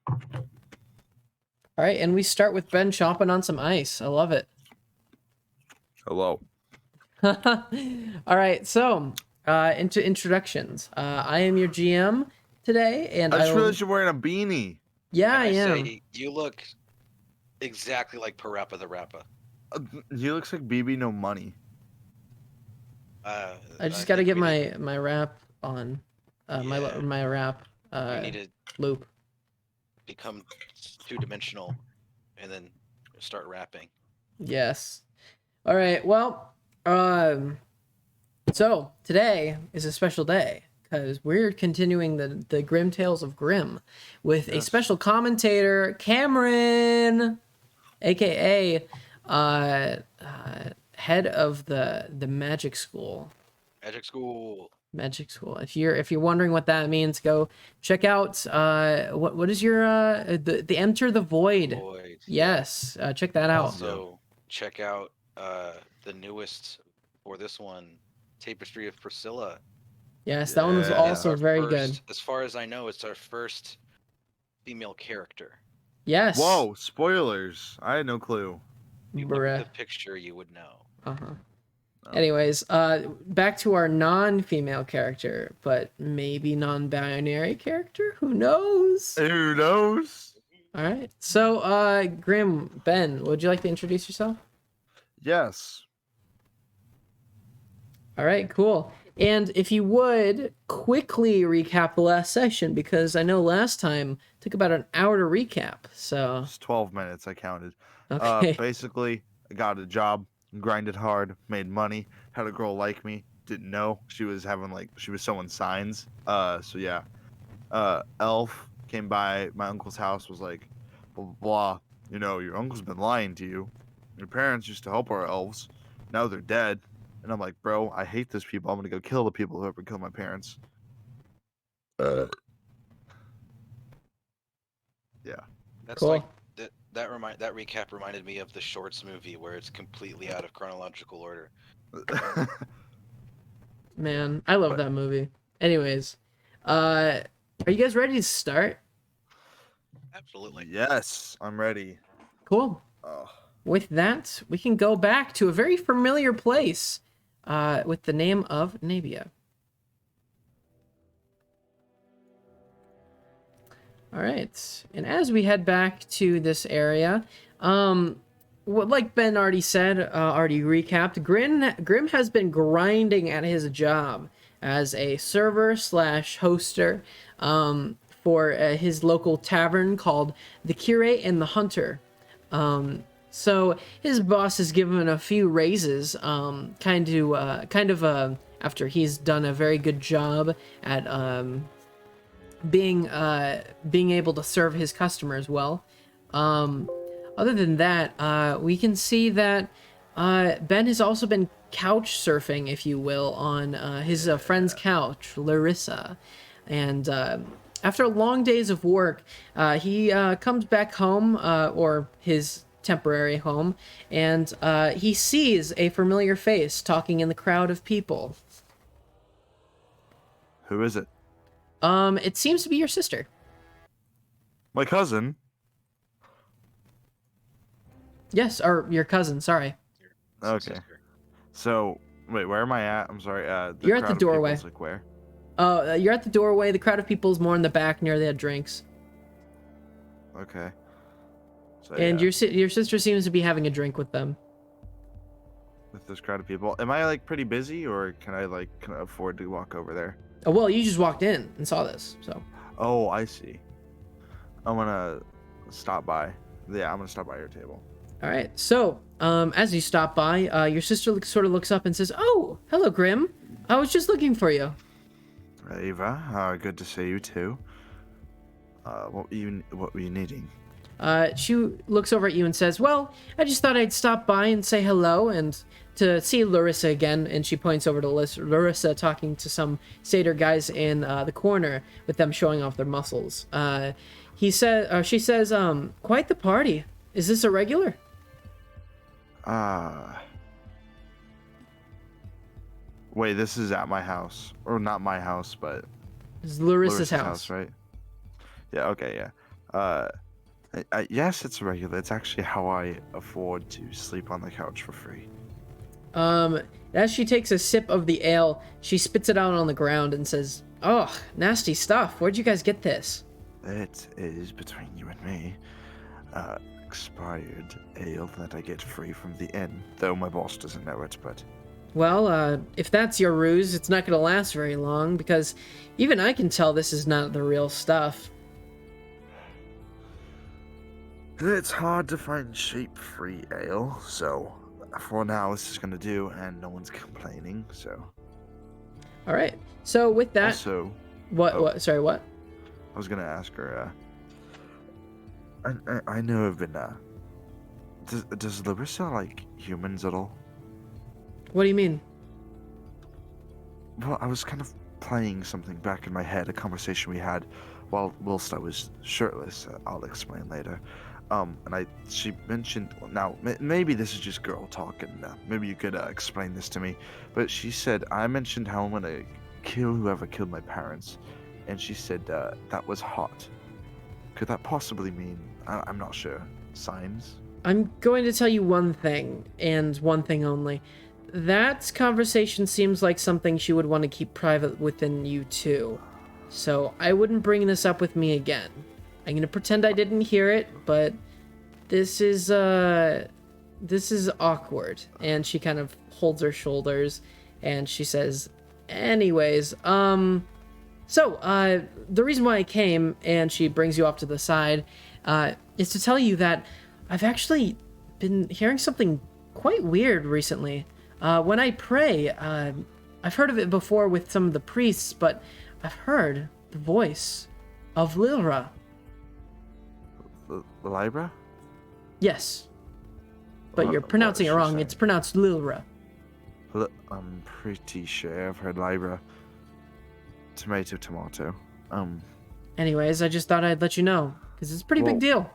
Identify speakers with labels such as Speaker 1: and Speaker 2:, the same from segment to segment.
Speaker 1: All right, and we start with Ben chomping on some ice. I love it.
Speaker 2: Hello.
Speaker 1: All right, so into introductions. I am your GM today, and
Speaker 2: I just
Speaker 1: I will.
Speaker 2: realized you're wearing a beanie.
Speaker 1: Yeah,
Speaker 3: And
Speaker 1: I
Speaker 3: I
Speaker 1: am.
Speaker 3: say, you look exactly like Parappa the Rappa.
Speaker 2: He looks like BB No Money.
Speaker 1: I just got to
Speaker 3: think
Speaker 1: get
Speaker 3: we need-
Speaker 1: my rap on.
Speaker 3: Yeah.
Speaker 1: My rap
Speaker 3: You need to
Speaker 1: loop.
Speaker 3: become two-dimensional, and then start rapping.
Speaker 1: Yes. All right. Well, so today is a special day because we're continuing the Grim Tales of Grimm with a
Speaker 2: Yes.
Speaker 1: special commentator, Cameron, aka head of the magic school.
Speaker 3: Magic school.
Speaker 1: Magic school. If you're wondering what that means, go check out what is your the Enter the Void.
Speaker 3: Void.
Speaker 1: Yes, check that out.
Speaker 3: Also, check out the newest for this one, Tapestry of Priscilla.
Speaker 1: Yes, that one was
Speaker 2: Yeah.
Speaker 1: also
Speaker 3: Our
Speaker 1: very
Speaker 3: first,
Speaker 1: good.
Speaker 3: As far as I know, it's our first female character.
Speaker 1: Yes.
Speaker 2: Whoa, spoilers. I had no clue.
Speaker 3: If you look
Speaker 1: Bruh.
Speaker 3: at the picture, you would know.
Speaker 1: Uh-huh.
Speaker 2: Oh.
Speaker 1: Anyways, back to our non-female character, but maybe non-binary character? Who knows?
Speaker 2: Who knows?
Speaker 1: All right. So, Grimm, Ben, would you like to introduce yourself?
Speaker 2: Yes.
Speaker 1: All right, cool. And if you would quickly recap the last session, because I know last time took about an hour to recap. So
Speaker 2: It's 12 minutes, I counted.
Speaker 1: okay.
Speaker 2: Basically, I got a job, grinded hard, made money, had a girl like me, didn't know she was sewing signs. So yeah. Elf came by my uncle's house, was like, blah, blah, blah. You know, your uncle's been lying to you. Your parents used to help our elves. Now they're dead. And I'm like, bro, I hate those people. I'm gonna go kill the people who ever killed my parents. Yeah.
Speaker 3: That's
Speaker 1: Cool.
Speaker 3: like that recap reminded me of the Shorts movie where it's completely out of chronological order.
Speaker 1: Man, I love that movie. Anyways, are you guys ready to start?
Speaker 3: Absolutely.
Speaker 2: Yes, I'm ready.
Speaker 1: Cool.
Speaker 2: Oh.
Speaker 1: With that, we can go back to a very familiar place with the name of Nabia. All right, and as we head back to this area, like Ben already said, already recapped, Grimm has been grinding at his job as a server slash hoster for his local tavern called the Curate and the Hunter. So his boss has given him a few raises, kind of after he's done a very good job at being able to serve his customers well. Other than that, we can see that Ben has also been couch surfing, if you will, on his friend's couch, Larissa, and after long days of work, he comes back home, or his temporary home, and he sees a familiar face talking in the crowd of people.
Speaker 2: Who is it?
Speaker 1: It seems to be your sister.
Speaker 2: My cousin.
Speaker 1: Yes, or your cousin, sorry.
Speaker 2: Okay. So, wait, where am I at? I'm sorry.
Speaker 1: You're at the
Speaker 2: crowd of
Speaker 1: doorway.
Speaker 2: people's, like where?
Speaker 1: You're at the doorway. The crowd of people is more in the back near the drinks.
Speaker 2: Okay. So,
Speaker 1: And
Speaker 2: yeah,
Speaker 1: your sister seems to be having a drink with them.
Speaker 2: with this crowd of people, am I like pretty busy, or can I afford to walk over there?
Speaker 1: Oh, well, you just walked in and saw this, so.
Speaker 2: Oh, I see. I'm gonna stop by. Yeah, I'm gonna stop by your table.
Speaker 1: All right. So, as you stop by, your sister sort of looks up and says, "Oh, hello, Grimm. I was just looking for you."
Speaker 2: Ava, good to see you too. What were you needing?
Speaker 1: She looks over at you and says, "Well, I just thought I'd stop by and say hello and to see Larissa again." And she points over to Larissa talking to some satyr guys in the corner with them showing off their muscles. She says, "Quite the party. Is this a regular?"
Speaker 2: Wait, this is at my house, or not my house, but
Speaker 1: This is Larissa's house.
Speaker 2: right? Yeah. Okay. Yeah. Yes, it's regular. It's actually how I afford to sleep on the couch for free.
Speaker 1: As she takes a sip of the ale, she spits it out on the ground and says, "Oh, nasty stuff. Where'd you guys get this?"
Speaker 2: It is between you and me. Expired ale that I get free from the inn, though my boss doesn't know it, but...
Speaker 1: Well, if that's your ruse, it's not gonna last very long, because even I can tell this is not the real stuff.
Speaker 2: It's hard to find cheap-free ale, so for now this is gonna do, and no one's complaining, so...
Speaker 1: Alright, so with that...
Speaker 2: Also...
Speaker 1: What? Sorry, what?
Speaker 2: I was gonna ask her, I know I've been, does Larissa like humans at all?
Speaker 1: What do you mean?
Speaker 2: Well, I was kind of playing something back in my head, a conversation we had whilst I was shirtless. I'll explain later. She mentioned, now, maybe this is just girl talk, and maybe you could explain this to me, but she said, I mentioned how I'm gonna kill whoever killed my parents, and she said that was hot. Could that possibly mean, I'm not sure, signs?
Speaker 1: I'm going to tell you one thing, and one thing only. That conversation seems like something she would want to keep private within you two. So I wouldn't bring this up with me again. I'm gonna pretend I didn't hear it, but this is awkward. And she kind of holds her shoulders and she says, anyways, so the reason why I came, and she brings you off to the side, is to tell you that I've actually been hearing something quite weird recently. When I pray, I've heard of it before with some of the priests, but I've heard the voice of Lilra.
Speaker 2: Libra?
Speaker 1: Yes. But you're pronouncing it wrong. It's pronounced Lilra.
Speaker 2: I'm pretty sure I've heard Libra. Tomato.
Speaker 1: Anyways, I just thought I'd let you know, because it's a pretty big deal.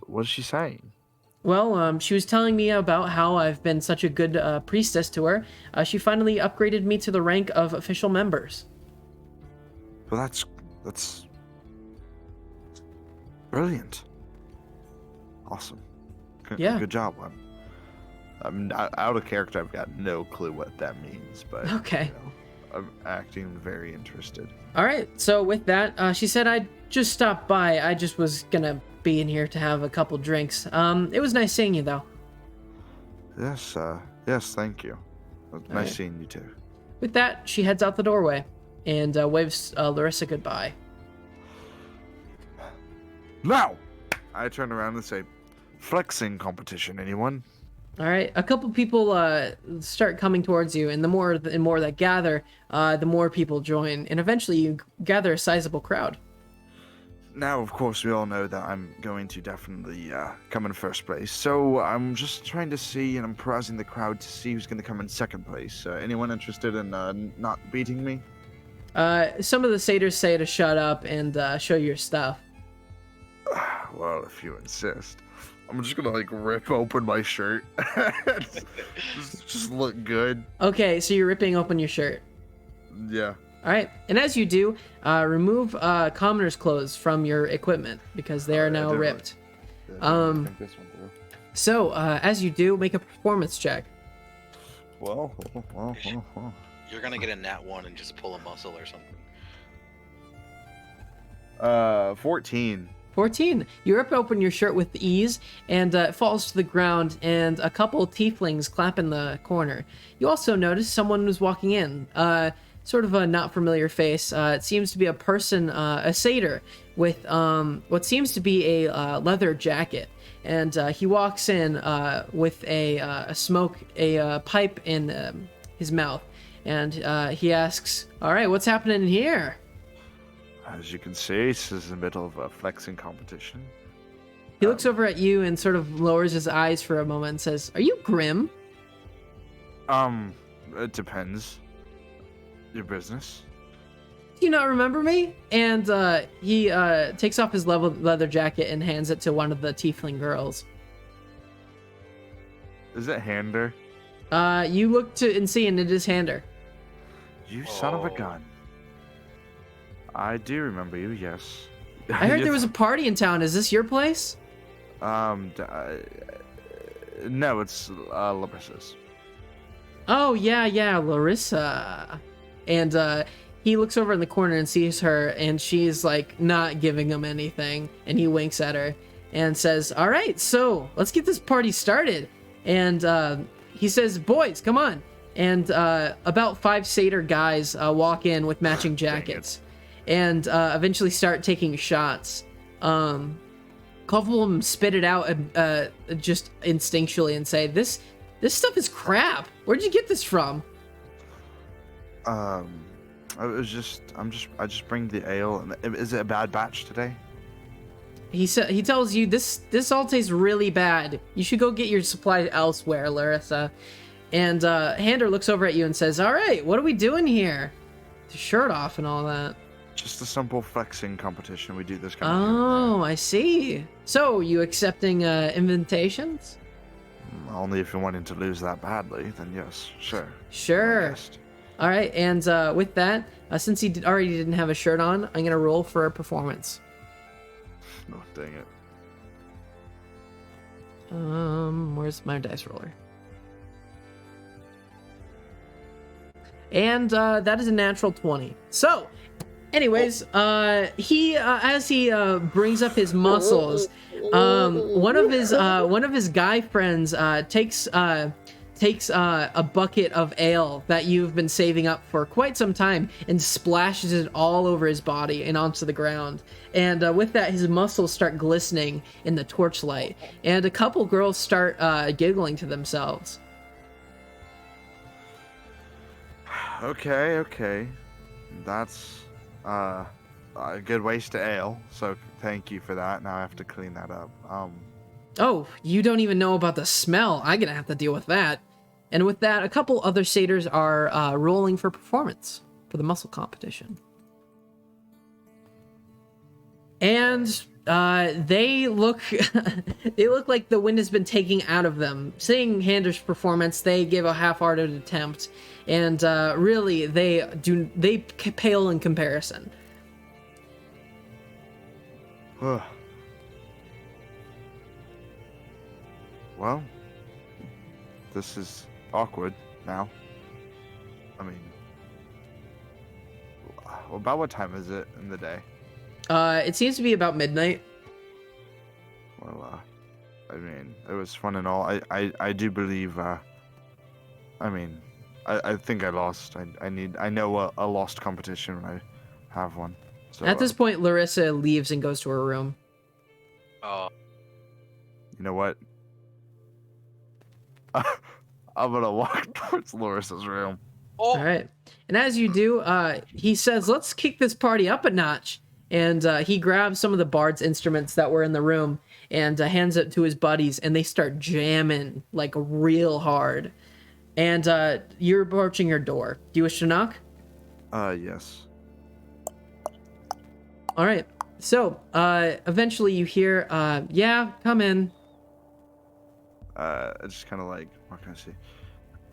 Speaker 2: What is she saying?
Speaker 1: Well, she was telling me about how I've been such a good priestess to her. She finally upgraded me to the rank of official members.
Speaker 2: Well, that's brilliant. Awesome.
Speaker 1: Yeah.
Speaker 2: Good job, man. I'm out of character. I've got no clue what that means, but
Speaker 1: okay.
Speaker 2: I'm acting very interested.
Speaker 1: All right. So with that, she said I'd just stop by. I just was gonna be in here to have a couple drinks. It was nice seeing you, though.
Speaker 2: Yes, thank you. Nice seeing you too.
Speaker 1: With that, she heads out the doorway and waves Larissa goodbye.
Speaker 2: Now, I turn around and say, flexing competition, anyone?
Speaker 1: All right, a couple people start coming towards you, and the more that gather, the more people join, and eventually you gather a sizable crowd.
Speaker 2: Now, of course, we all know that I'm going to definitely come in first place, so I'm just trying to see, and I'm browsing the crowd to see who's going to come in second place. Anyone interested in not beating me?
Speaker 1: Some of the satyrs say to shut up and show your stuff.
Speaker 2: Well, if you insist. I'm just gonna rip open my shirt. just look good.
Speaker 1: Okay, so you're ripping open your shirt.
Speaker 2: Yeah.
Speaker 1: All right, and as you do, remove commoner's clothes from your equipment because they are now ripped.
Speaker 2: Think this one through.
Speaker 1: So as you do, make a performance check.
Speaker 2: Well.
Speaker 3: You're gonna get a nat 1 and just pull a muscle or something.
Speaker 2: 14.
Speaker 1: 14. You rip open your shirt with ease, and it falls to the ground, and a couple of tieflings clap in the corner. You also notice someone was walking in. Sort of a not familiar face. It seems to be a person, a satyr, with what seems to be a leather jacket. And he walks in with a pipe in his mouth. And he asks, "All right, what's happening in here?"
Speaker 2: As you can see, this is the middle of a flexing competition.
Speaker 1: He looks over at you and sort of lowers his eyes for a moment and says, "Are you Grimm?"
Speaker 2: It depends. Your business?
Speaker 1: Do you not remember me? And he takes off his leather jacket and hands it to one of the tiefling girls.
Speaker 2: Is it Hander?
Speaker 1: You look to and see, and it is Hander.
Speaker 2: You son of a gun. I do remember you, yes.
Speaker 1: I heard there was a party in town. Is this your place?
Speaker 2: No, it's Larissa's.
Speaker 1: Oh, yeah, Larissa. And he looks over in the corner and sees her, and she's like not giving him anything. And he winks at her and says, "All right, so let's get this party started." And he says, "Boys, come on." And about 5 satyr guys walk in with matching jackets and eventually start taking shots. Couple of them spit it out just instinctually and say, This stuff is crap. Where'd you get this from?"
Speaker 2: I just bring the ale. Is it a bad batch today?
Speaker 1: He tells you this all tastes really bad. You should go get your supplies elsewhere, Larissa. And Hander looks over at you and says, "All right, what are we doing here?" The shirt off and all that.
Speaker 2: Just a simple flexing competition. We do this kind of
Speaker 1: Oh, I see. So, you accepting invitations?
Speaker 2: Only if you're wanting to lose that badly, then yes, sure.
Speaker 1: Sure. All right, and with that, since he already didn't have a shirt on, I'm going to roll for a performance.
Speaker 2: Oh, dang it.
Speaker 1: Where's my dice roller? And that is a natural 20. So, anyways, he as he brings up his muscles, one of his guy friends takes a bucket of ale that you've been saving up for quite some time and splashes it all over his body and onto the ground. And with that, his muscles start glistening in the torchlight, and a couple girls start giggling to themselves.
Speaker 2: Okay. That's a good waste of ale, so thank you for that. Now I have to clean that up.
Speaker 1: Oh, you don't even know about the smell. I'm gonna have to deal with that. And with that, a couple other satyrs are rolling for performance for the muscle competition. And they look they look like the wind has been taken out of them. Seeing Hander's performance, they give a half-hearted attempt, and really they pale in comparison.
Speaker 2: Well, this is awkward now. I mean, about what time is it in the day?
Speaker 1: It seems to be about midnight.
Speaker 2: Well, I mean, it was fun and all. I do believe, I think I lost. I know a lost competition when I have one. So,
Speaker 1: At this point, Larissa leaves and goes to her room.
Speaker 3: Oh,
Speaker 2: you know what? I'm gonna walk towards Larissa's room.
Speaker 1: All right. And as you do, he says, "Let's kick this party up a notch." And he grabs some of the bard's instruments that were in the room and hands it to his buddies, and they start jamming like real hard. And you're approaching your door. Do you wish to knock?
Speaker 2: Yes.
Speaker 1: All right. So eventually you hear, "Yeah, come in."
Speaker 2: It's just kind of like, what can I say?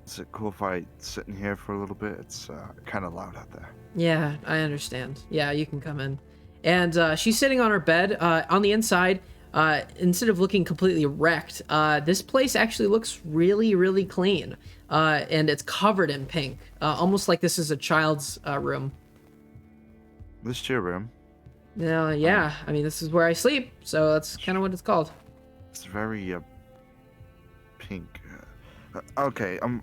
Speaker 2: Is it cool if I sit in here for a little bit? It's kind of loud out there.
Speaker 1: Yeah, I understand. Yeah, you can come in. And she's sitting on her bed. On the inside, instead of looking completely wrecked, this place actually looks really, really clean. And it's covered in pink, almost like this is a child's room.
Speaker 2: This is your room.
Speaker 1: Yeah, I mean, this is where I sleep, so that's kind of what it's called.
Speaker 2: It's very pink. Okay, I'm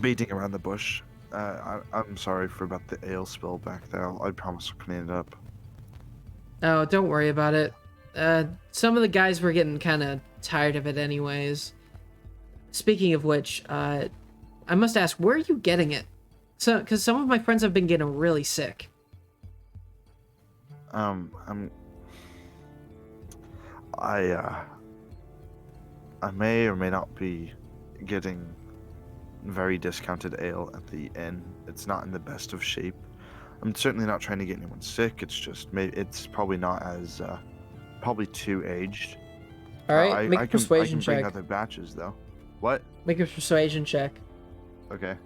Speaker 2: beating around the bush. I'm sorry about the ale spill back there. I promise I'll clean it up.
Speaker 1: Oh, don't worry about it. Some of the guys were getting kind of tired of it anyways. Speaking of which, I must ask, where are you getting it? So, because some of my friends have been getting really sick.
Speaker 2: I may or may not be getting very discounted ale at the inn. It's not in the best of shape. I'm certainly not trying to get anyone sick. It's just it's probably not as probably too aged.
Speaker 1: All right, make a persuasion check.
Speaker 2: I can bring other batches though. What?
Speaker 1: Make a persuasion check.
Speaker 2: Okay.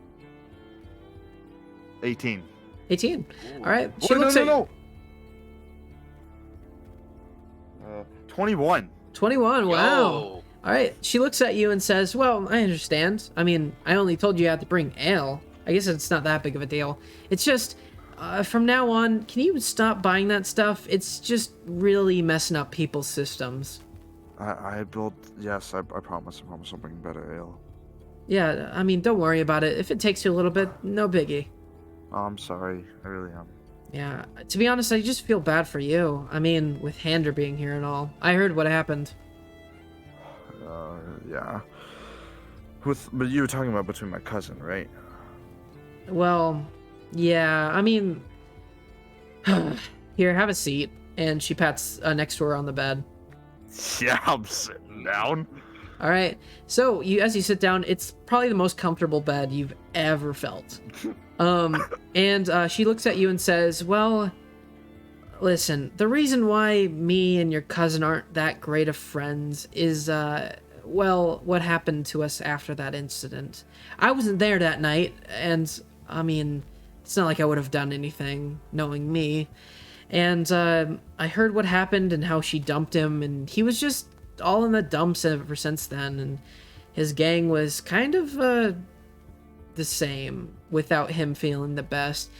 Speaker 2: 18.
Speaker 1: 18. All right.
Speaker 2: Wait,
Speaker 1: She looks at
Speaker 2: no. 21.
Speaker 1: 21. Wow.
Speaker 3: Yo.
Speaker 1: All right. She looks at you and says, "Well, I understand. I mean, I only told you had to bring ale. I guess it's not that big of a deal. It's just, from now on, can you stop buying that stuff? It's just really messing up people's systems."
Speaker 2: I built. Yes, I promise. I promise I'll bring better ale.
Speaker 1: Yeah, I mean, don't worry about it. If it takes you a little bit, no biggie.
Speaker 2: Oh, I'm sorry. I really am.
Speaker 1: Yeah, to be honest, I just feel bad for you. I mean, with Hander being here and all. I heard what happened.
Speaker 2: Yeah. But you were talking about between my cousin, right?
Speaker 1: Well, yeah, I mean... Here, have a seat. And she pats next to her on the bed.
Speaker 2: Yeah, I'm sitting down.
Speaker 1: All right, so as you sit down, it's probably the most comfortable bed you've ever felt. And she looks at you and says, "Well, listen, the reason why me and your cousin aren't that great of friends is, well, what happened to us after that incident. I wasn't there that night, and, I mean, it's not like I would have done anything, knowing me. And I heard what happened and how she dumped him, and he was just all in the dumps ever since then, and his gang was kind of the same without him feeling the best.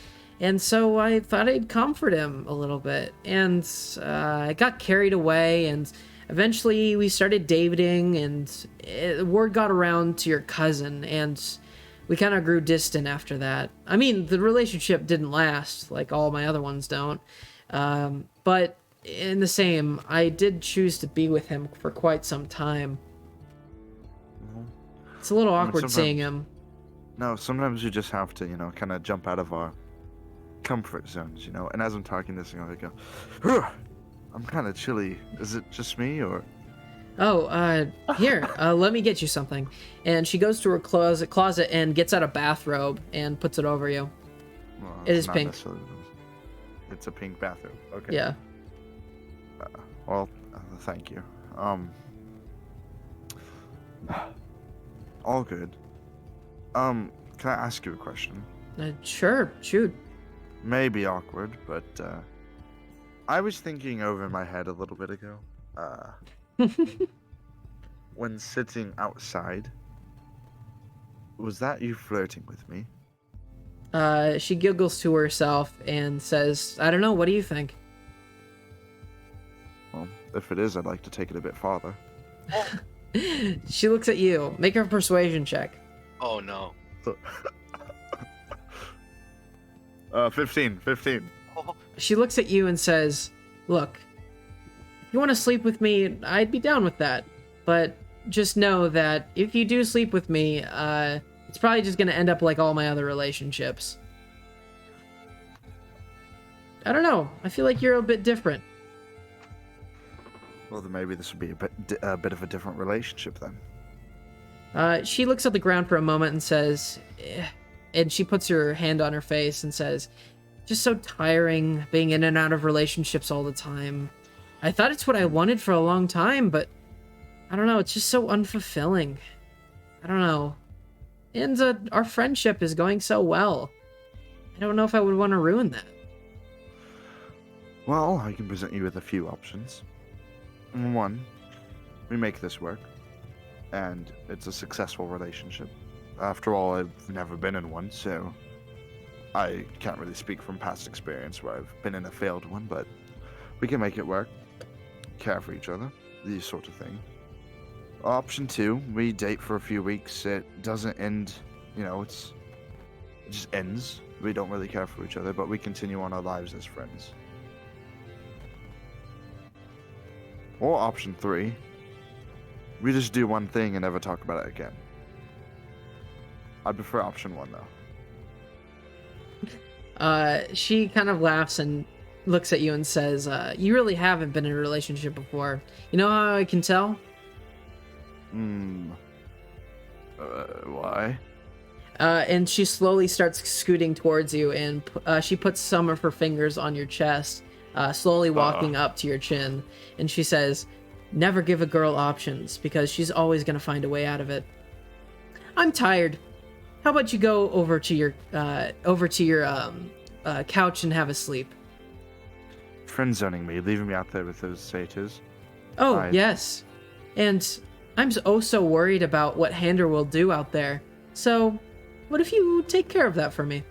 Speaker 1: And so I thought I'd comfort him a little bit, and I got carried away, and eventually we started dating, and word got around to your cousin, and we kind of grew distant after that. I mean, the relationship didn't last, like all my other ones don't. But in the same, I did choose to be with him for quite some time. It's a little awkward seeing him.
Speaker 2: No, sometimes you just have to, kind of jump out of our comfort zones, And as I'm talking this, I go, I'm kind of chilly. Is it just me, or?
Speaker 1: Oh, here, let me get you something. And she goes to her closet and gets out a bathrobe and puts it over you.
Speaker 2: Well,
Speaker 1: It is
Speaker 2: not
Speaker 1: pink.
Speaker 2: necessarily- It's a pink bathroom. Okay.
Speaker 1: Yeah.
Speaker 2: Well, thank you. All good. Can I ask you a question?
Speaker 1: Sure, shoot.
Speaker 2: Maybe awkward, but I was thinking over in my head a little bit ago. When sitting outside, was that you flirting with me?
Speaker 1: She giggles to herself and says, "I don't know, what do you think?"
Speaker 2: Well, if it is, I'd like to take it a bit farther.
Speaker 1: She looks at you. Make her a persuasion check.
Speaker 3: Oh no.
Speaker 2: 15.
Speaker 3: Oh,
Speaker 1: She looks at you and says, "Look, if you want to sleep with me, I'd be down with that. But just know that if you do sleep with me, it's probably just going to end up like all my other relationships." I don't know. I feel like you're a bit different.
Speaker 2: Well, then maybe this would be a bit of a different relationship then.
Speaker 1: She looks at the ground for a moment and says, and she puts her hand on her face and says, "Just so tiring being in and out of relationships all the time. I thought it's what I wanted for a long time, but I don't know, it's just so unfulfilling. I don't know. And our friendship is going so well. I don't know if I would want to ruin that."
Speaker 2: Well, I can present you with a few options. One, we make this work, and it's a successful relationship. After all, I've never been in one, so I can't really speak from past experience where I've been in a failed one, but we can make it work, care for each other, these sort of things. Option two, we date for a few weeks. It doesn't end, it just ends. We don't really care for each other, but we continue on our lives as friends. Or option three, we just do one thing and never talk about it again. I'd prefer option one, though.
Speaker 1: She kind of laughs and looks at you and says, "You really haven't been in a relationship before. You know how I can tell?"
Speaker 2: Why?
Speaker 1: And she slowly starts scooting towards you, and she puts some of her fingers on your chest, slowly walking up to your chin. And she says, "Never give a girl options, because she's always going to find a way out of it. I'm tired. How about you go over to your couch and have a sleep.
Speaker 2: Friend zoning me, leaving me out there with those satyrs.
Speaker 1: Oh,
Speaker 2: Right.
Speaker 1: yes. And I'm so worried about what Hander will do out there. So, what if you take care of that for me?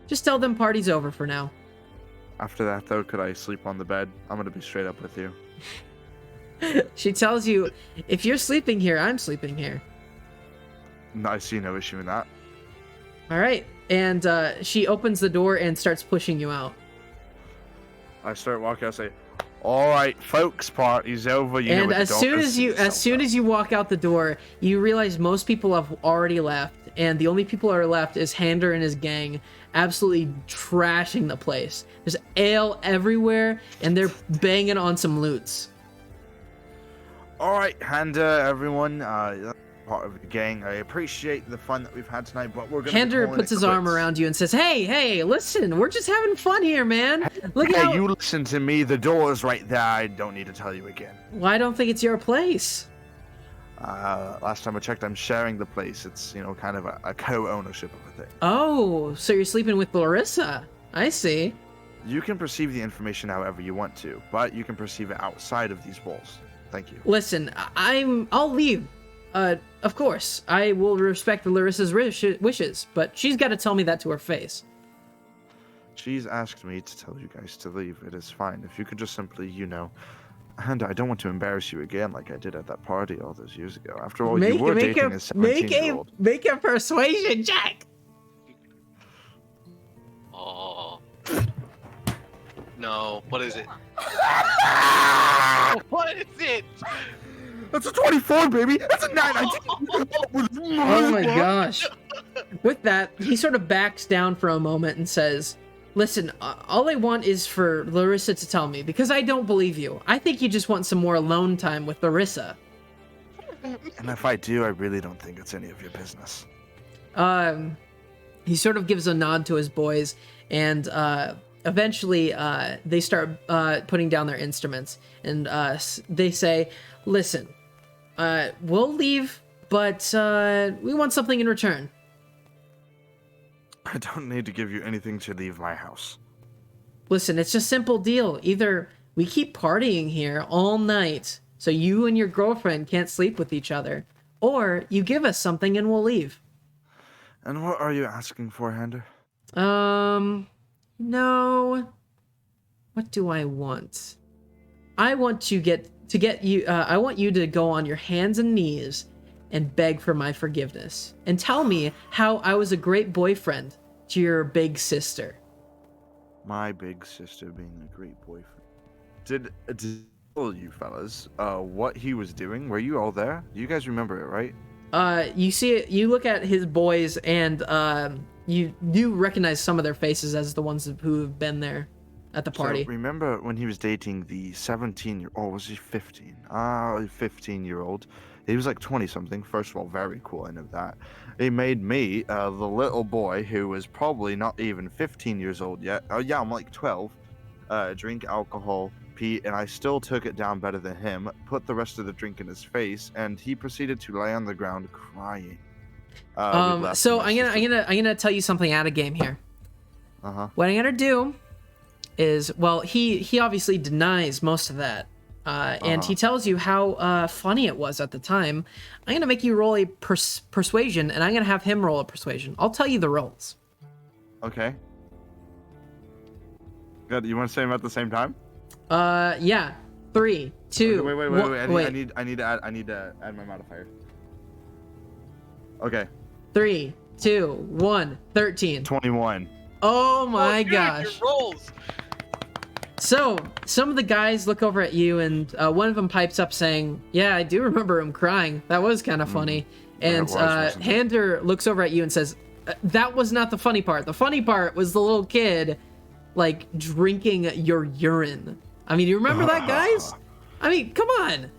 Speaker 1: Just tell them party's over for now.
Speaker 2: After that, though, could I sleep on the bed? I'm gonna be straight up with you.
Speaker 1: She tells you, if you're sleeping here, I'm sleeping here.
Speaker 2: No, I see no issue in that.
Speaker 1: All right. And she opens the door and starts pushing you out.
Speaker 2: I start walking. I say, "All right, folks, party's over." You know
Speaker 1: And
Speaker 2: what the
Speaker 1: as soon as you walk out the door, you realize most people have already left, and the only people that are left is Hander and his gang, absolutely trashing the place. There's ale everywhere, and they're banging on some loots.
Speaker 2: All right, and everyone, part of the gang. I appreciate the fun that we've had tonight, but we're gonna.
Speaker 1: Hander puts his arm around you and says, "Hey, listen, we're just having fun here, man. Look
Speaker 2: Hey,
Speaker 1: how."
Speaker 2: you listen to me. The door's right there. I don't need to tell you again.
Speaker 1: Well, I don't think it's your place.
Speaker 2: Last time I checked, I'm sharing the place. It's, kind of a co-ownership of a thing.
Speaker 1: Oh, so you're sleeping with Larissa? I see.
Speaker 2: You can perceive the information however you want to, but you can perceive it outside of these walls. Thank you.
Speaker 1: Listen, I'll leave. Of course, I will respect Larissa's wishes, but she's got to tell me that to her face.
Speaker 2: She's asked me to tell you guys to leave. It is fine. If you could just simply, and I don't want to embarrass you again like I did at that party all those years ago. After all, you were dating a 17-year-old.
Speaker 1: Make a persuasion check.
Speaker 3: Oh. No, what is it? What is it?
Speaker 2: That's a 24, baby. That's a 9.
Speaker 1: Oh my gosh. With that, he sort of backs down for a moment and says, "Listen, all I want is for Larissa to tell me, because I don't believe you. I think you just want some more alone time with Larissa."
Speaker 2: And if I do, I really don't think it's any of your business.
Speaker 1: He sort of gives a nod to his boys, and eventually they start putting down their instruments, and they say, "Listen, we'll leave, but we want something in return."
Speaker 2: I don't need to give you anything to leave my house.
Speaker 1: Listen, it's a simple deal. Either we keep partying here all night so you and your girlfriend can't sleep with each other, or you give us something and we'll leave.
Speaker 2: And what are you asking for, Hander?
Speaker 1: No. What do I want? I want to get you. I want you to go on your hands and knees and beg for my forgiveness, and tell me how I was a great boyfriend to your big sister.
Speaker 2: My big sister being a great boyfriend. Did all you fellas what he was doing? Were you all there? You guys remember it, right?
Speaker 1: You see it. You look at his boys, and you do recognize some of their faces as the ones who have been there at the party.
Speaker 2: So remember when he was dating the 17-year-old, was he 15? 15-year-old. He was like 20-something. First of all, very cool, I know that. He made me, the little boy, who was probably not even 15 years old yet. Oh yeah, I'm like 12. Drink alcohol, pee, and I still took it down better than him, put the rest of the drink in his face, and he proceeded to lay on the ground crying.
Speaker 1: So I'm gonna tell you something out of game here. What I'm gonna do is, well, he obviously denies most of that, and he tells you how funny it was at the time. I'm gonna make you roll a persuasion, and I'm gonna have him roll a persuasion. I'll tell you the rolls.
Speaker 2: Okay. Good. You want to say them at the same time?
Speaker 1: Yeah. 3, 2.
Speaker 2: Okay, wait. I need to add my modifier. Okay.
Speaker 1: 3, 2, 1. 13.
Speaker 2: 21.
Speaker 1: Oh my gosh.
Speaker 3: Your rolls.
Speaker 1: So, some of the guys look over at you, and one of them pipes up saying, "Yeah, I do remember him crying. That was kind of funny." And Hander looks over at you and says, "That was not the funny part. The funny part was the little kid, like, drinking your urine." I mean, you remember that, guys? I mean, come on.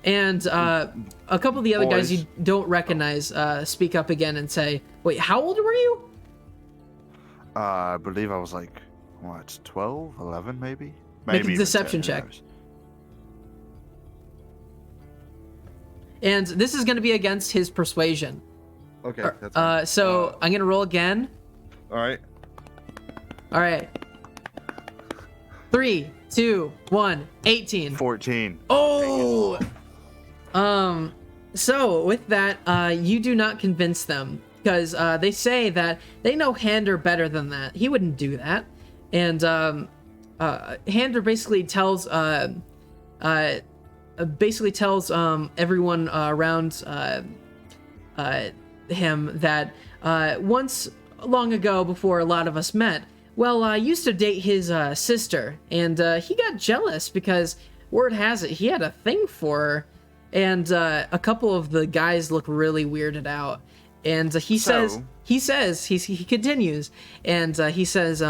Speaker 1: And a couple of the other guys you don't recognize speak up again and say, "Wait, how old were you?"
Speaker 2: I believe I was like, what, 12, 11 maybe?
Speaker 1: Make a deception check. And this is going to be against his persuasion.
Speaker 2: Okay, that's fine.
Speaker 1: So I'm gonna roll again.
Speaker 2: All right.
Speaker 1: All right. 3, 2, 1, 18.
Speaker 2: 14.
Speaker 1: Oh. So with that, you do not convince them because they say that they know Hander better than that. He wouldn't do that, and Hander basically tells everyone around him that once long ago, before a lot of us met, well, I used to date his sister, and he got jealous because word has it he had a thing for her, and a couple of the guys look really weirded out, and he continues, and he says,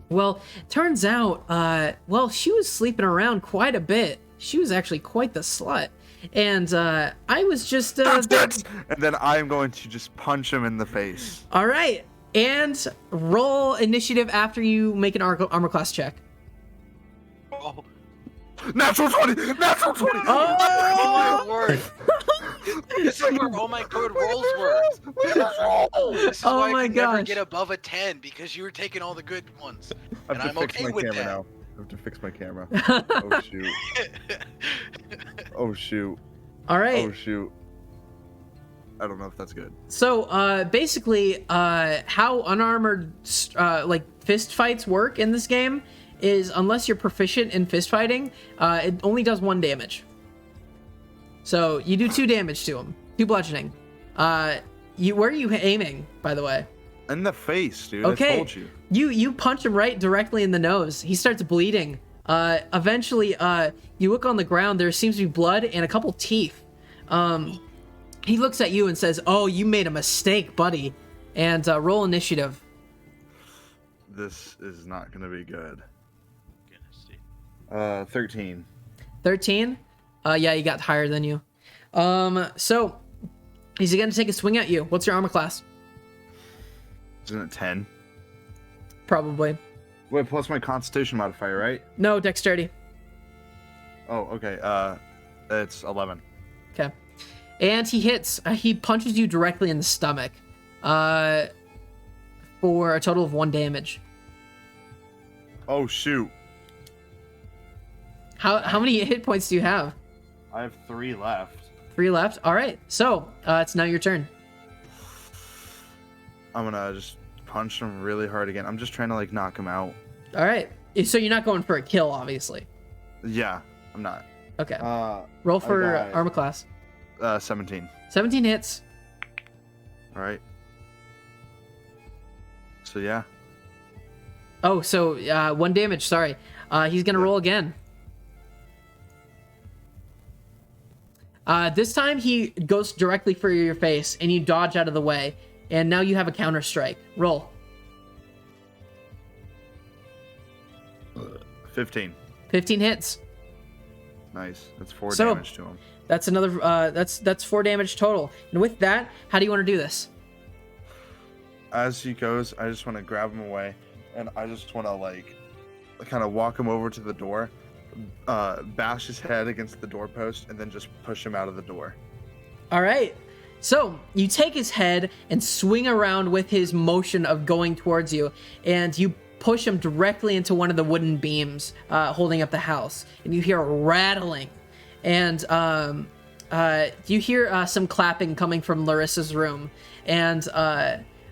Speaker 1: well, turns out, well, she was sleeping around quite a bit. She was actually quite the slut. And I was just...
Speaker 2: That's it! And then I'm going to just punch him in the face.
Speaker 1: All right. And roll initiative after you make an armor class check.
Speaker 3: Oh,
Speaker 2: Natural 20! Natural 20!
Speaker 3: oh my word! This is where all my good rolls were. This is
Speaker 1: Oh
Speaker 3: why
Speaker 1: my
Speaker 3: I could never
Speaker 1: gosh.
Speaker 3: get above a 10 because you were taking all the good ones,
Speaker 2: I
Speaker 3: and
Speaker 2: have to
Speaker 3: I'm
Speaker 2: fix
Speaker 3: okay
Speaker 2: my
Speaker 3: with
Speaker 2: camera
Speaker 3: that.
Speaker 2: now. I have to fix my camera. Oh, shoot. Oh, shoot.
Speaker 1: All right.
Speaker 2: Oh, shoot. I don't know if that's good.
Speaker 1: So basically, how unarmored like fist fights work in this game is, unless you're proficient in fist fighting, it only does 1 damage. So you do 2 damage to him, 2 bludgeoning. Where are you aiming, by the way?
Speaker 2: In the face, dude.
Speaker 1: Okay.
Speaker 2: I told you.
Speaker 1: You punch him right directly in the nose. He starts bleeding. Eventually, you look on the ground. There seems to be blood and a couple teeth. He looks at you and says, "Oh, you made a mistake, buddy." And roll initiative.
Speaker 2: This is not going to be good.
Speaker 3: Goodness, dude.
Speaker 2: 13.
Speaker 1: 13. Yeah, he got higher than you. So he's gonna take a swing at you. What's your armor class?
Speaker 2: Isn't it 10?
Speaker 1: Probably.
Speaker 2: Wait, plus my constitution modifier, right?
Speaker 1: No, dexterity.
Speaker 2: Oh, okay. It's 11.
Speaker 1: Okay. And he hits. He punches you directly in the stomach. For a total of 1 damage.
Speaker 2: Oh, shoot.
Speaker 1: How many hit points do you have?
Speaker 2: I have 3 left.
Speaker 1: 3 left. All right. So it's now your turn.
Speaker 2: I'm gonna just punch him really hard again. I'm just trying to, like, knock him out.
Speaker 1: All right. So you're not going for a kill, obviously.
Speaker 2: Yeah, I'm not.
Speaker 1: Okay. Roll for
Speaker 2: got-
Speaker 1: armor class.
Speaker 2: 17.
Speaker 1: 17 hits.
Speaker 2: All right. So, yeah.
Speaker 1: Oh, so 1 damage. Sorry. He's gonna roll again. This time he goes directly for your face, and you dodge out of the way. And now you have a counter strike. Roll.
Speaker 2: 15.
Speaker 1: 15 hits.
Speaker 2: Nice. That's 4
Speaker 1: So-
Speaker 2: damage to him.
Speaker 1: That's another. That's 4 damage total. And with that, how do you want to do this?
Speaker 2: As he goes, I just want to grab him away, and I just want to, like, kind of walk him over to the door, bash his head against the doorpost, and then just push him out of the door.
Speaker 1: All right. So you take his head and swing around with his motion of going towards you, and you push him directly into one of the wooden beams holding up the house, and you hear a rattling, and you hear some clapping coming from Larissa's room, and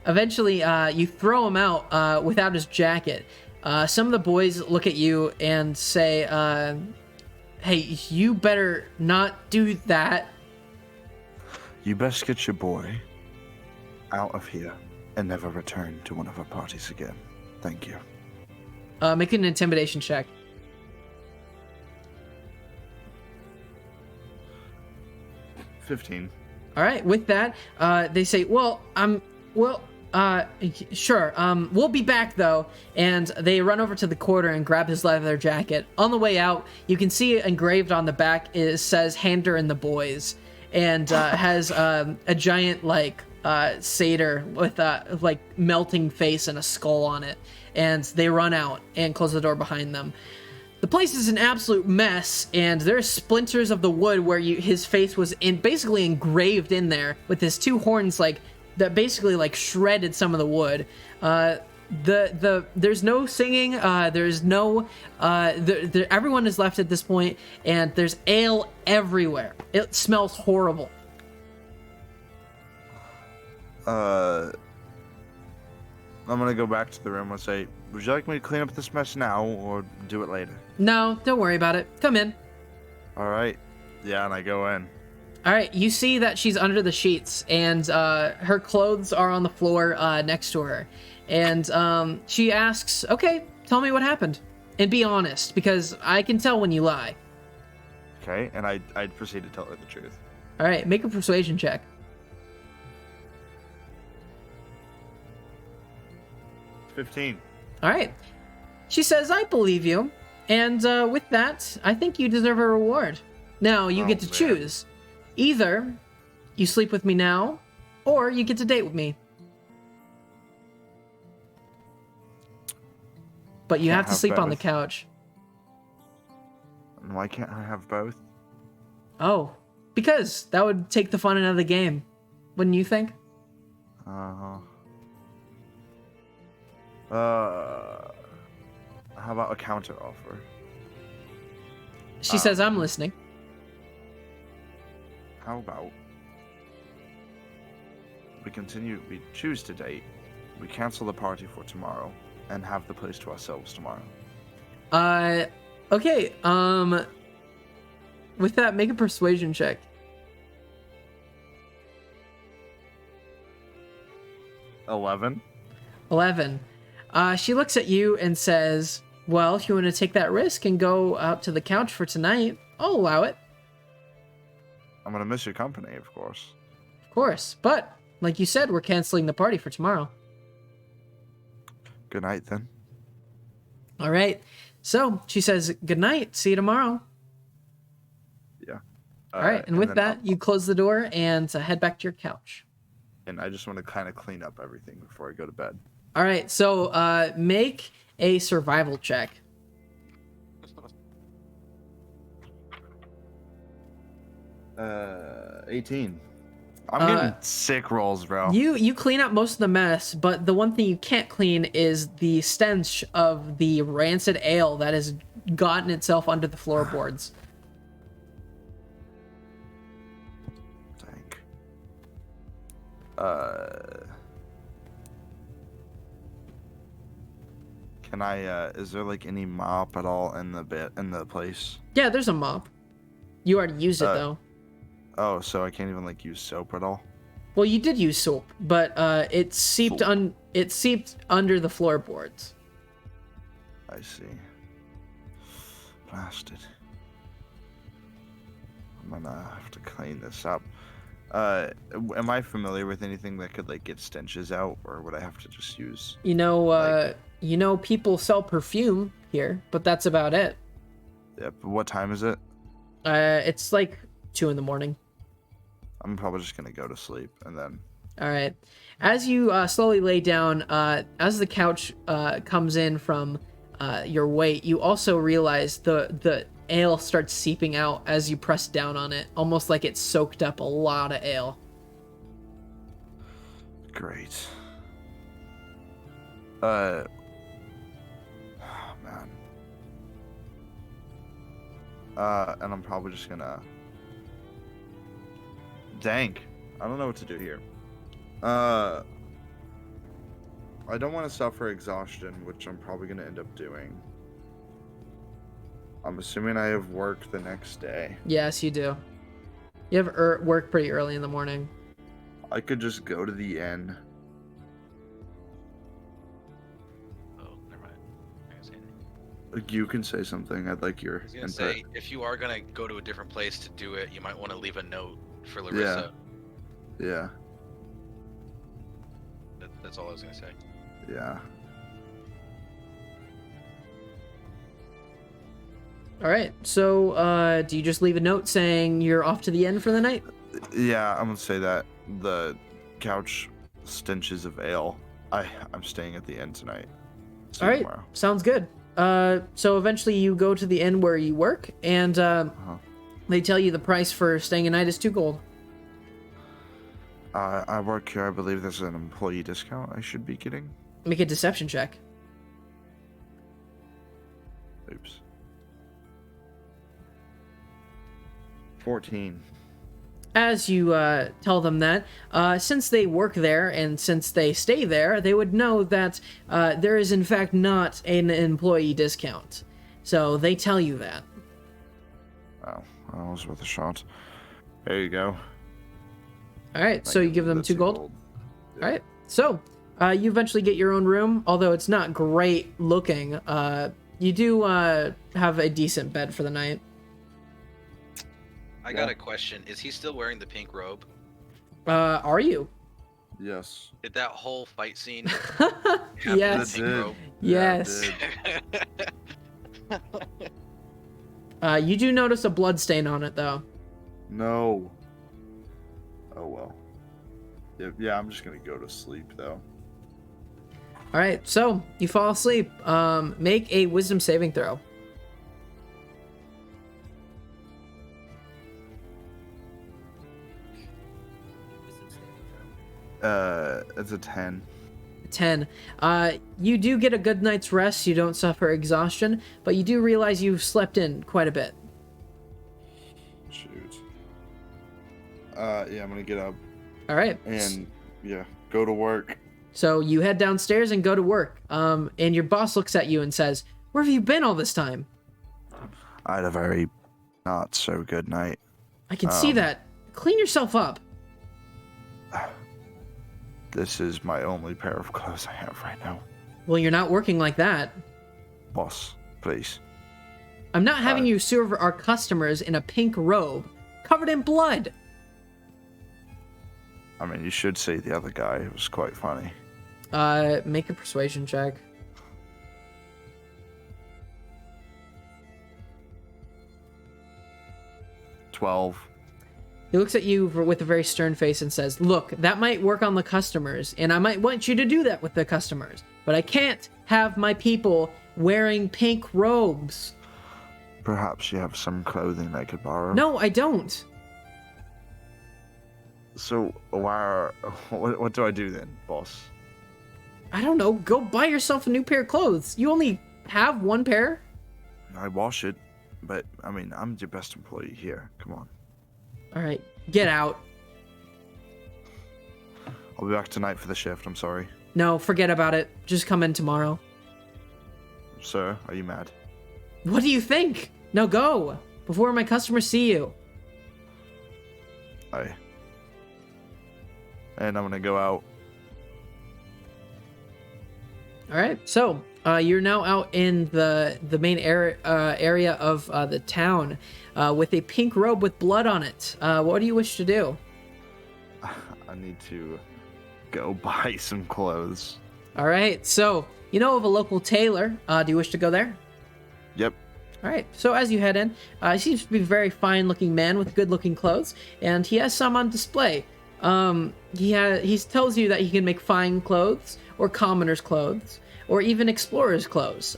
Speaker 1: eventually you throw him out without his jacket. Some of the boys look at you and say, "Hey, you better not do that."
Speaker 2: You best get your boy out of here and never return to one of our parties again. Thank you.
Speaker 1: Make an intimidation check.
Speaker 2: 15.
Speaker 1: All right. With that, they say, sure. We'll be back though. And they run over to the quarter and grab his leather jacket. On the way out, you can see engraved on the back says "Hander and the Boys," and has a giant satyr with a melting face and a skull on it. And they run out and close the door behind them. The place is an absolute mess, and there's splinters of the wood where his face was basically engraved in there with his two horns, like that basically like shredded some of the wood. There's no singing. There's no. Everyone is left at this point, and there's ale everywhere. It smells horrible.
Speaker 2: I'm gonna go back to the room and say, would you like me to clean up this mess now or do it later?
Speaker 1: No, don't worry about it. Come in.
Speaker 2: All right. Yeah, and I go in.
Speaker 1: All right, you see that she's under the sheets, and her clothes are on the floor next to her. And she asks, okay, tell me what happened. And be honest, because I can tell when you lie.
Speaker 2: Okay, and I proceed to tell her the truth.
Speaker 1: All right, make a persuasion check.
Speaker 2: 15.
Speaker 1: All right. She says, I believe you. And with that, I think you deserve a reward. Now, you get to choose. Either you sleep with me now, or you get to date with me. But you have to sleep on the couch.
Speaker 2: Why can't I have both?
Speaker 1: Oh, because that would take the fun out of the game. Wouldn't you think?
Speaker 2: How about a counter offer?
Speaker 1: She says, I'm listening.
Speaker 2: How about we choose to date, we cancel the party for tomorrow, and have the place to ourselves tomorrow.
Speaker 1: Okay, with that, make a persuasion check.
Speaker 2: 11.
Speaker 1: 11. She looks at you and says, well, if you want to take that risk and go out to the couch for tonight, I'll allow it.
Speaker 2: I'm gonna miss your company, of course.
Speaker 1: Of course, but like you said, we're canceling the party for tomorrow.
Speaker 2: Good night, then.
Speaker 1: All right. So she says, good night. See you tomorrow.
Speaker 2: Yeah.
Speaker 1: All right. And with that, you close the door and head back to your couch.
Speaker 2: And I just want to kind of clean up everything before I go to bed.
Speaker 1: All right. So make a survival check.
Speaker 2: 18. I'm getting sick rolls, bro.
Speaker 1: You clean up most of the mess, but the one thing you can't clean is the stench of the rancid ale that has gotten itself under the floorboards.
Speaker 2: Dang. Can I? Is there like any mop at all in the place?
Speaker 1: Yeah, there's a mop. You already used it though.
Speaker 2: Oh, so I can't even like use soap at all?
Speaker 1: Well, you did use soap, but it seeped under the floorboards.
Speaker 2: I see. Blasted. I'm gonna have to clean this up. Am I familiar with anything that could like get stenches out, or would I have to just use?
Speaker 1: You know, people sell perfume here, but that's about it.
Speaker 2: Yeah, but what time is it?
Speaker 1: It's like 2 a.m.
Speaker 2: I'm probably just gonna go to sleep and then.
Speaker 1: All right. As you slowly lay down, as the couch comes in from your weight, you also realize the ale starts seeping out as you press down on it, almost like it soaked up a lot of ale.
Speaker 2: Great. Oh, man. And I'm probably just gonna. Dang. I don't know what to do here. I don't want to suffer exhaustion, which I'm probably gonna end up doing. I'm assuming I have work the next day.
Speaker 1: Yes, you do. You have work pretty early in the morning.
Speaker 2: I could just go to the inn.
Speaker 3: Oh, never mind. I can say anything.
Speaker 2: You can say something. I'd like your
Speaker 3: I was gonna
Speaker 2: input.
Speaker 3: say, if you are gonna go to a different place to do it, you might want to leave a note for Larissa.
Speaker 2: Yeah.
Speaker 3: That's all I was gonna say.
Speaker 2: Yeah.
Speaker 1: All right. So, do you just leave a note saying you're off to the inn for the night?
Speaker 2: Yeah, I'm gonna say that the couch stenches of ale. I'm staying at the inn tonight. See
Speaker 1: All
Speaker 2: you
Speaker 1: right.
Speaker 2: tomorrow.
Speaker 1: Sounds good. So eventually you go to the inn where you work, and they tell you the price for staying a night is 2 gold.
Speaker 2: I work here. I believe there's an employee discount I should be getting.
Speaker 1: Make a deception check.
Speaker 2: Oops. 14.
Speaker 1: As you tell them that, since they work there and since they stay there, they would know that there is in fact not an employee discount. So they tell you that.
Speaker 2: Oh, that was worth a shot. There you go.
Speaker 1: All right, so you give them 2 gold.
Speaker 2: Yeah.
Speaker 1: All right, so you eventually get your own room, although it's not great looking. You do have a decent bed for the night.
Speaker 3: I got a question. Is he still wearing the pink robe?
Speaker 1: Are you?
Speaker 2: Yes.
Speaker 3: Did that whole fight scene happen
Speaker 1: Yes.
Speaker 3: in the pink robe?
Speaker 1: Yes. You do notice a blood stain on it, though.
Speaker 2: No. Oh well. Yeah, I'm just gonna go to sleep though.
Speaker 1: All right, so you fall asleep. Make a wisdom saving throw.
Speaker 2: It's a 10.
Speaker 1: 10. You do get a good night's rest. You don't suffer exhaustion, but you do realize you've slept in quite a bit.
Speaker 2: Shoot. Yeah, I'm gonna get up
Speaker 1: All right.
Speaker 2: and go to work.
Speaker 1: So you head downstairs and go to work. And your boss looks at you and says, "Where have you been all this time?"
Speaker 2: I had a very not so good night.
Speaker 1: I can see that. Clean yourself up.
Speaker 2: This is my only pair of clothes I have right now.
Speaker 1: Well, you're not working like that.
Speaker 2: Boss, please.
Speaker 1: I'm not having you serve our customers in a pink robe, covered in blood.
Speaker 2: I mean, you should see the other guy. It was quite funny.
Speaker 1: Make a persuasion check.
Speaker 2: $12.
Speaker 1: He looks at you with a very stern face and says, "Look, that might work on the customers, and I might want you to do that with the customers, but I can't have my people wearing pink robes."
Speaker 2: Perhaps you have some clothing I could borrow?
Speaker 1: No, I don't.
Speaker 2: So, what do I do then, boss?
Speaker 1: I don't know. Go buy yourself a new pair of clothes. You only have one pair?
Speaker 2: I wash it, but, I mean, I'm your best employee here. Come on.
Speaker 1: All right, get out.
Speaker 2: I'll be back tonight for the shift, I'm sorry.
Speaker 1: No, forget about it. Just come in tomorrow.
Speaker 2: Sir, are you mad?
Speaker 1: What do you think? Now go, before my customers see you.
Speaker 2: Aye. And I'm gonna go out.
Speaker 1: All right, so you're now out in the main area of the town with a pink robe with blood on it. What do you wish to do?
Speaker 2: I need to go buy some clothes.
Speaker 1: All right, so you know of a local tailor. Do you wish to go there?
Speaker 2: Yep.
Speaker 1: All right, so as you head in, he seems to be a very fine-looking man with good-looking clothes, and he has some on display. He tells you that he can make fine clothes, or commoner's clothes, or even explorer's clothes.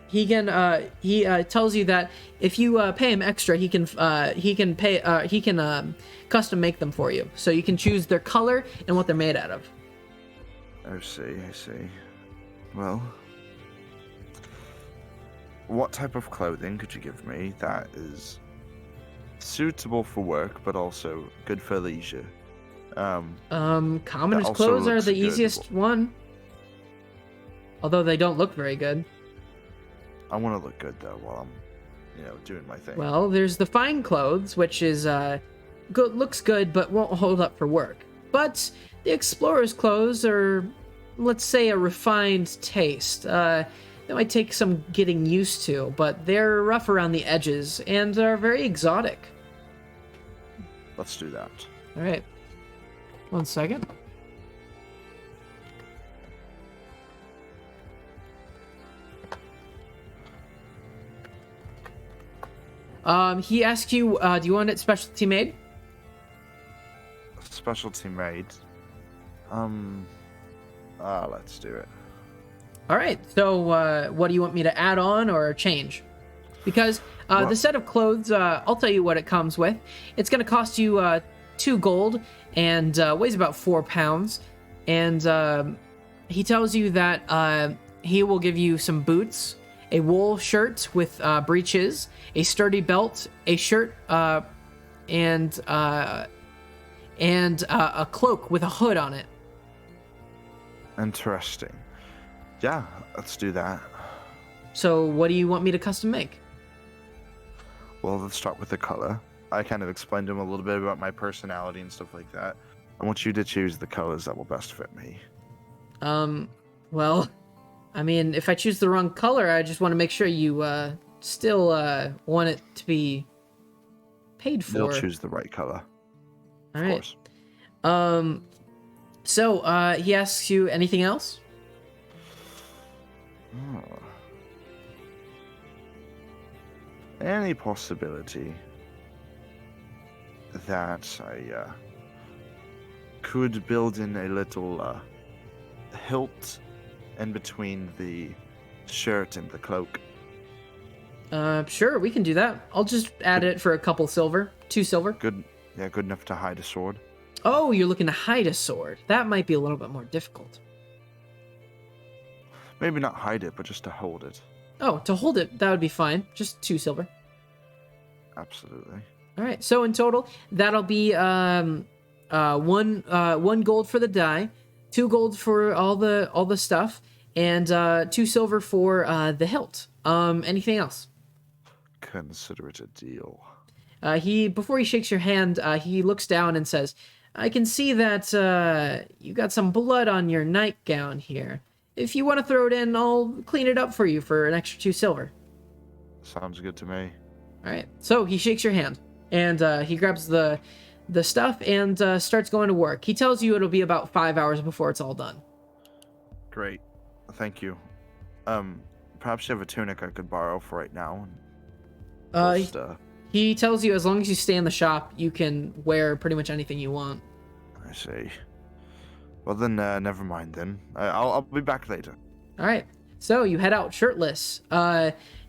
Speaker 1: He tells you that if you pay him extra, he can custom make them for you. So you can choose their color and what they're made out of.
Speaker 2: I see. Well, what type of clothing could you give me that is suitable for work, but also good for leisure?
Speaker 1: Commoner's
Speaker 2: also
Speaker 1: clothes are
Speaker 2: looks
Speaker 1: the
Speaker 2: good.
Speaker 1: easiest one. Although they don't look very good.
Speaker 2: I want to look good though while I'm, doing my thing.
Speaker 1: Well, there's the fine clothes, which is looks good but won't hold up for work. But the explorer's clothes are, let's say, a refined taste. They might take some getting used to, but they're rough around the edges and are very exotic.
Speaker 2: Let's do that.
Speaker 1: All right. 1 second. He asks you, do you want it specialty made?
Speaker 2: Specialty made. Let's do it.
Speaker 1: All right. So, what do you want me to add on or change? Because the set of clothes, I'll tell you what it comes with. It's going to cost you 2 gold and weighs about 4 pounds. And he tells you that he will give you some boots, a wool shirt with breeches, a sturdy belt, a shirt, and a cloak with a hood on it.
Speaker 2: Interesting. Yeah, let's do that.
Speaker 1: So, what do you want me to custom make?
Speaker 2: Well, let's start with the color. I kind of explained to him a little bit about my personality and stuff like that. I want you to choose the colors that will best fit me.
Speaker 1: Well, I mean, if I choose the wrong color, I just want to make sure you still want it to be paid for.
Speaker 2: You'll choose the right color.
Speaker 1: All
Speaker 2: of
Speaker 1: right.
Speaker 2: course.
Speaker 1: So he asks you anything else?
Speaker 2: Oh. Any possibility that I could build in a little hilt in between the shirt and the cloak?
Speaker 1: Sure, we can do that. I'll just add it for a couple silver. 2 silver.
Speaker 2: Good. Yeah, good enough to hide a sword.
Speaker 1: Oh, you're looking to hide a sword. That might be a little bit more difficult.
Speaker 2: Maybe not hide it, but just to hold it.
Speaker 1: Oh, to hold it, that would be fine. Just 2 silver.
Speaker 2: Absolutely.
Speaker 1: All right. So in total, that'll be one gold for the dye, 2 gold for all the stuff, and 2 silver for the hilt. Anything else?
Speaker 2: Consider it a deal.
Speaker 1: Before he shakes your hand, he looks down and says, "I can see that you got some blood on your nightgown here. If you want to throw it in, I'll clean it up for you for an extra 2 silver."
Speaker 2: Sounds good to me.
Speaker 1: All right. So he shakes your hand, and he grabs the stuff and starts going to work. He tells you it'll be about 5 hours before it's all done.
Speaker 2: Great. Thank you. Perhaps you have a tunic I could borrow for right now. Just,
Speaker 1: He tells you as long as you stay in the shop, you can wear pretty much anything you want.
Speaker 2: I see. Well then, never mind then. I'll be back later.
Speaker 1: All right. So you head out shirtless.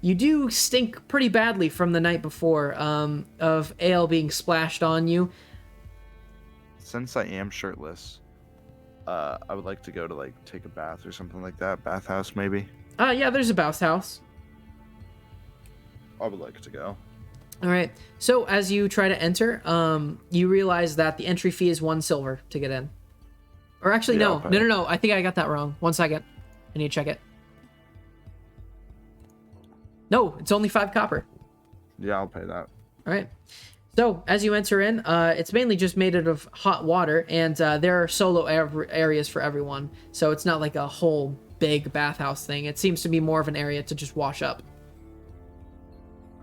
Speaker 1: You do stink pretty badly from the night before, of ale being splashed on you.
Speaker 2: Since I am shirtless, I would like to go to like take a bath or something like that. Bathhouse maybe.
Speaker 1: Yeah, there's a bathhouse.
Speaker 2: I would like to go.
Speaker 1: All right. So as you try to enter, you realize that the entry fee is 1 silver to get in. Or actually,
Speaker 2: Yeah,
Speaker 1: no.
Speaker 2: I'll pay.
Speaker 1: No. I think I got that wrong. 1 second. I need to check it. No, it's only 5 copper.
Speaker 2: Yeah, I'll pay that.
Speaker 1: All right. So as you enter in, it's mainly just made out of hot water, and there are solo areas for everyone. So it's not like a whole big bathhouse thing. It seems to be more of an area to just wash up.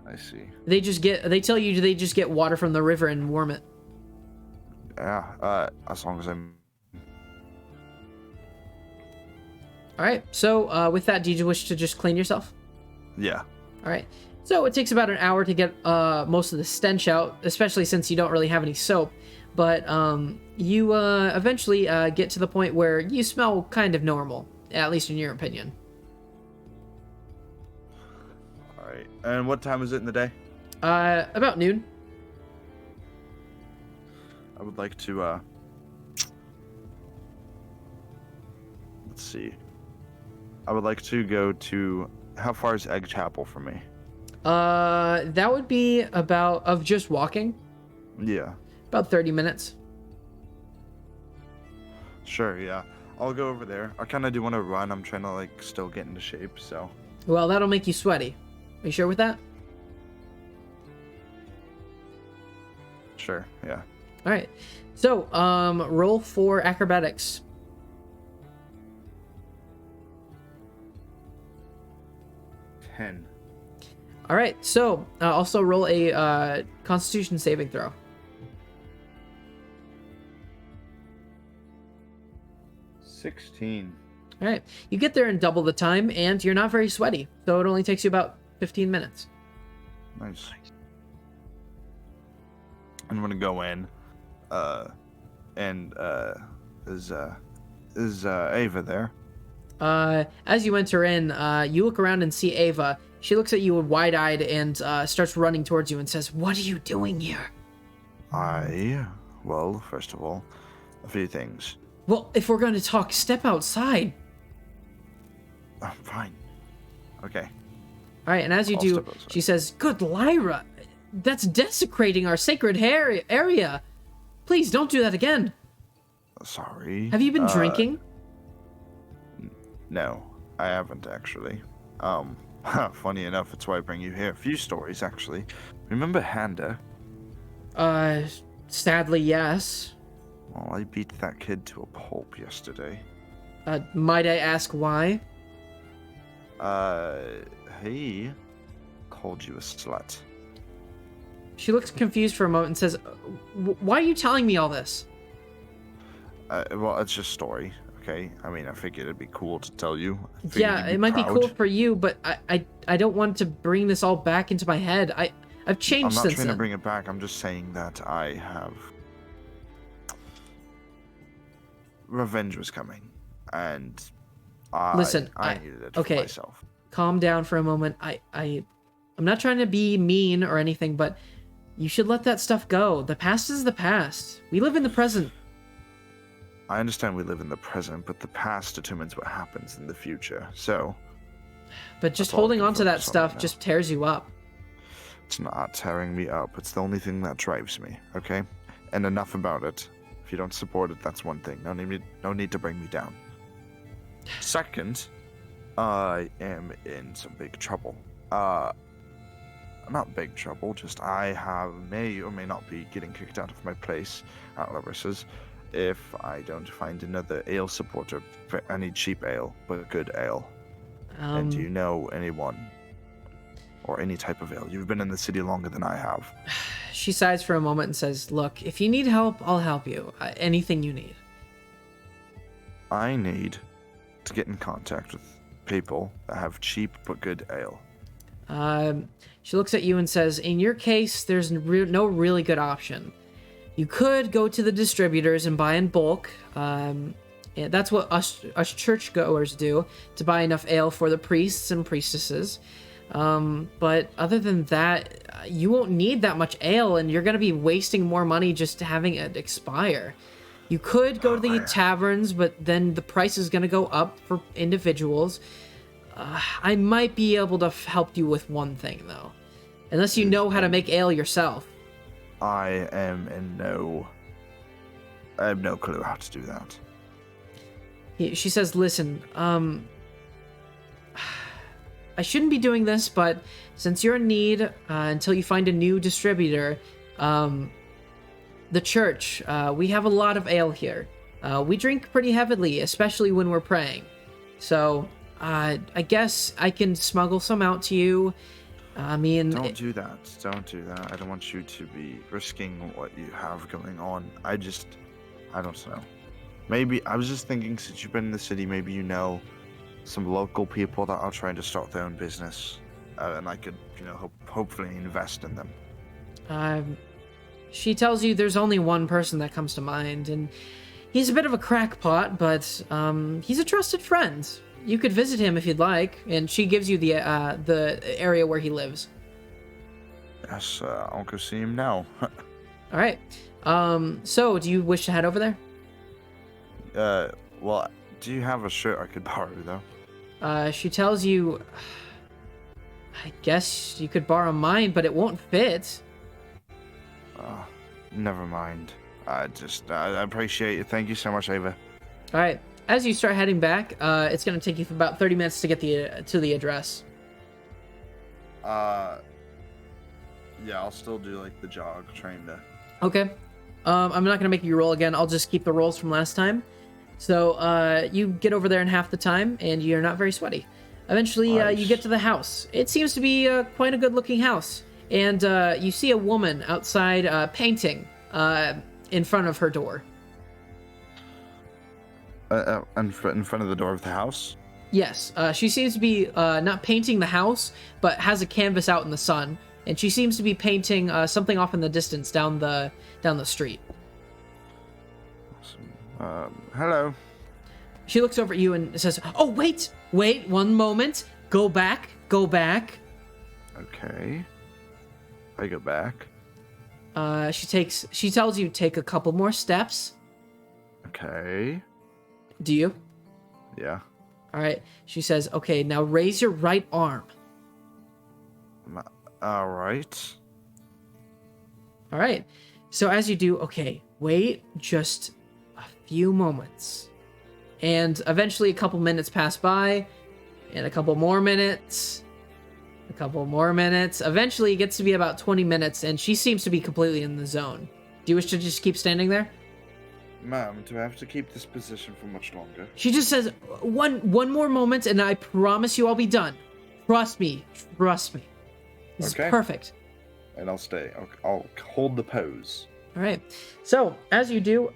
Speaker 2: I see.
Speaker 1: They tell you they just get water from the river and warm it.
Speaker 2: Yeah, as long as I'm...
Speaker 1: All right. So with that, do you wish to just clean yourself?
Speaker 2: Yeah.
Speaker 1: All right. So it takes about an hour to get most of the stench out, especially since you don't really have any soap. But you eventually get to the point where you smell kind of normal, at least in your opinion.
Speaker 2: All right. And what time is it in the day?
Speaker 1: About noon.
Speaker 2: I would like to, let's see. I would like to go to... How far is Egg Chapel from me?
Speaker 1: That would be of just walking,
Speaker 2: Yeah.
Speaker 1: about 30 minutes.
Speaker 2: Sure, yeah. I'll go over there. I kind of do want to run. I'm trying to, like, still get into shape, so...
Speaker 1: Well, that'll make you sweaty. Are you sure with that?
Speaker 2: Sure, yeah.
Speaker 1: All right. So, roll for acrobatics.
Speaker 2: 10.
Speaker 1: All right. So, also roll a Constitution saving throw.
Speaker 2: 16.
Speaker 1: All right. You get there in double the time, and you're not very sweaty. So it only takes you about 15 minutes.
Speaker 2: Nice. I'm gonna go in, and is Ava there?
Speaker 1: As you enter in, you look around and see Ava. She looks at you wide-eyed and starts running towards you and says, "What are you doing here?"
Speaker 2: Well, first of all, a few things.
Speaker 1: Well, if we're going to talk, step outside.
Speaker 2: Fine. Okay.
Speaker 1: All right, and as you
Speaker 2: I'll
Speaker 1: do,
Speaker 2: step outside.
Speaker 1: she says, "Good Lyra, that's desecrating our sacred area. Please don't do that again."
Speaker 2: Sorry.
Speaker 1: Have you been drinking?
Speaker 2: No, I haven't actually. Funny enough, it's why I bring you here. A few stories, actually. Remember Handa?
Speaker 1: Sadly, yes.
Speaker 2: Well, I beat that kid to a pulp yesterday.
Speaker 1: Might I ask why?
Speaker 2: He called you a slut.
Speaker 1: She looks confused for a moment and says, "Why are you telling me all this?"
Speaker 2: Well, it's just story, okay? I mean, I figured it'd be cool to tell you.
Speaker 1: Yeah, it might be cool for you, but I don't want to bring this all back into my head. I've changed since then.
Speaker 2: I'm not trying to bring it back. I'm just saying that I have... Revenge was coming, and I needed it for myself.
Speaker 1: Calm down for a moment. I'm not trying to be mean or anything, but you should let that stuff go. The past is the past. We live in the present.
Speaker 2: I understand we live in the present, but the past determines what happens in the future, so...
Speaker 1: But just holding on to that stuff just tears you up.
Speaker 2: It's not tearing me up. It's the only thing that drives me, okay? And enough about it. If you don't support it, that's one thing. No need to bring me down. Second, I am in some big trouble. Not big trouble, just may or may not be getting kicked out of my place at Larissa's if I don't find another ale supporter for any cheap ale, but good ale. And do you know anyone? Or any type of ale? You've been in the city longer than I have.
Speaker 1: She sighs for a moment and says, "Look, if you need help, I'll help you. Anything you need."
Speaker 2: I need to get in contact with people that have cheap but good ale.
Speaker 1: She looks at you and says, "In your case, there's no really good option. You could go to the distributors and buy in bulk. Yeah, that's what us churchgoers do, to buy enough ale for the priests and priestesses. But other than that, you won't need that much ale, and you're going to be wasting more money just having it expire. You could go to the taverns, but then the price is going to go up for individuals. I might be able to help you with one thing, though. Unless you know how to make ale yourself."
Speaker 2: I have no clue how to do that.
Speaker 1: She says, "Listen, I shouldn't be doing this, but since you're in need, until you find a new distributor, the church, we have a lot of ale here. We drink pretty heavily, especially when we're praying. So, I guess I can smuggle some out to you. I mean...
Speaker 2: Don't do that. Don't do that. I don't want you to be risking what you have going on. I don't know. Maybe, I was just thinking, since you've been in the city, maybe you know some local people that are trying to start their own business. And I could, hopefully invest in them."
Speaker 1: She tells you there's only one person that comes to mind, and he's a bit of a crackpot, but he's a trusted friend. You could visit him if you'd like, and she gives you the area where he lives.
Speaker 2: Yes, I'll go see him now.
Speaker 1: All right. So do you wish to head over there?
Speaker 2: Well, do you have a shirt I could borrow, though?
Speaker 1: She tells you, I guess you could borrow mine, but it won't fit.
Speaker 2: Never mind. I appreciate it. Thank you so much, Ava.
Speaker 1: All right. As you start heading back, it's going to take you for about 30 minutes to get to the address.
Speaker 2: Yeah, I'll still do, the jog, trying to...
Speaker 1: Okay. I'm not going to make you roll again. I'll just keep the rolls from last time. So, you get over there in half the time, and you're not very sweaty. Eventually,
Speaker 2: Nice.
Speaker 1: you get to the house. It seems to be quite a good-looking house. And you see a woman outside painting in front of her door.
Speaker 2: In front of the door of the house?
Speaker 1: Yes. She seems to be not painting the house, but has a canvas out in the sun. And she seems to be painting something off in the distance down the street.
Speaker 2: Hello.
Speaker 1: She looks over at you and says, "Oh, wait, 1 moment. Go back.
Speaker 2: Okay. I go back.
Speaker 1: She tells you take a couple more steps.
Speaker 2: Okay.
Speaker 1: Do you?
Speaker 2: Yeah.
Speaker 1: All right. She says, "Okay, now raise your right arm."
Speaker 2: All right.
Speaker 1: All right. So as you do, okay, wait just a few moments. And eventually a couple minutes pass by, and a couple more minutes, Eventually it gets to be about 20 minutes, and she seems to be completely in the zone. Do you wish to just keep standing there?
Speaker 2: Ma'am, do I have to keep this position for much longer?
Speaker 1: She just says, one more moment, and I promise you I'll be done. Trust me. This is perfect.
Speaker 2: And I'll stay. I'll hold the pose.
Speaker 1: All right. So, as you do,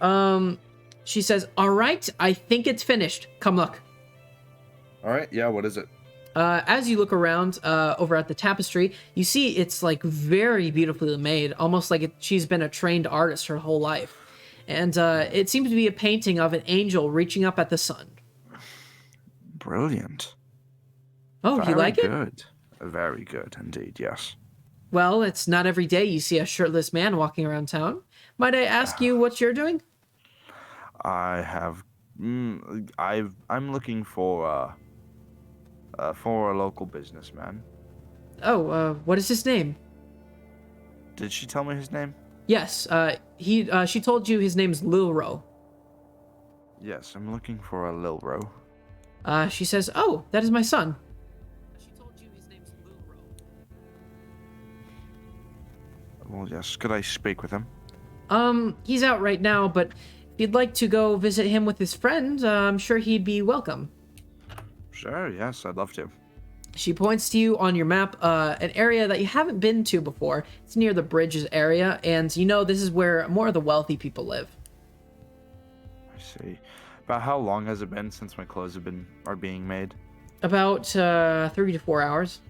Speaker 1: she says, "All right, I think it's finished. Come look."
Speaker 2: All right. Yeah, what is it?
Speaker 1: As you look around over at the tapestry, you see it's like very beautifully made, almost like she's been a trained artist her whole life. And it seems to be a painting of an angel reaching up at the sun.
Speaker 2: Brilliant.
Speaker 1: Oh, you like it?
Speaker 2: Good. Very good indeed, yes.
Speaker 1: Well, it's not every day you see a shirtless man walking around town. Might I ask you what you're doing?
Speaker 2: I have... I'm looking for a local businessman.
Speaker 1: Oh, what is his name?
Speaker 2: Did she tell me his name?
Speaker 1: Yes, she told you his name's Lilro.
Speaker 2: Yes, I'm looking for a Lilro.
Speaker 1: She says, "Oh, that is my son." She told you his name's Lilro.
Speaker 2: Well, yes, could I speak with him?
Speaker 1: He's out right now, but if you'd like to go visit him with his friend, I'm sure he'd be welcome.
Speaker 2: Sure, yes, I'd love to.
Speaker 1: She points to you on your map, an area that you haven't been to before. It's near the bridges area, and you know this is where more of the wealthy people live.
Speaker 2: I see. About how long has it been since my clothes are being made?
Speaker 1: About 3 to 4 hours.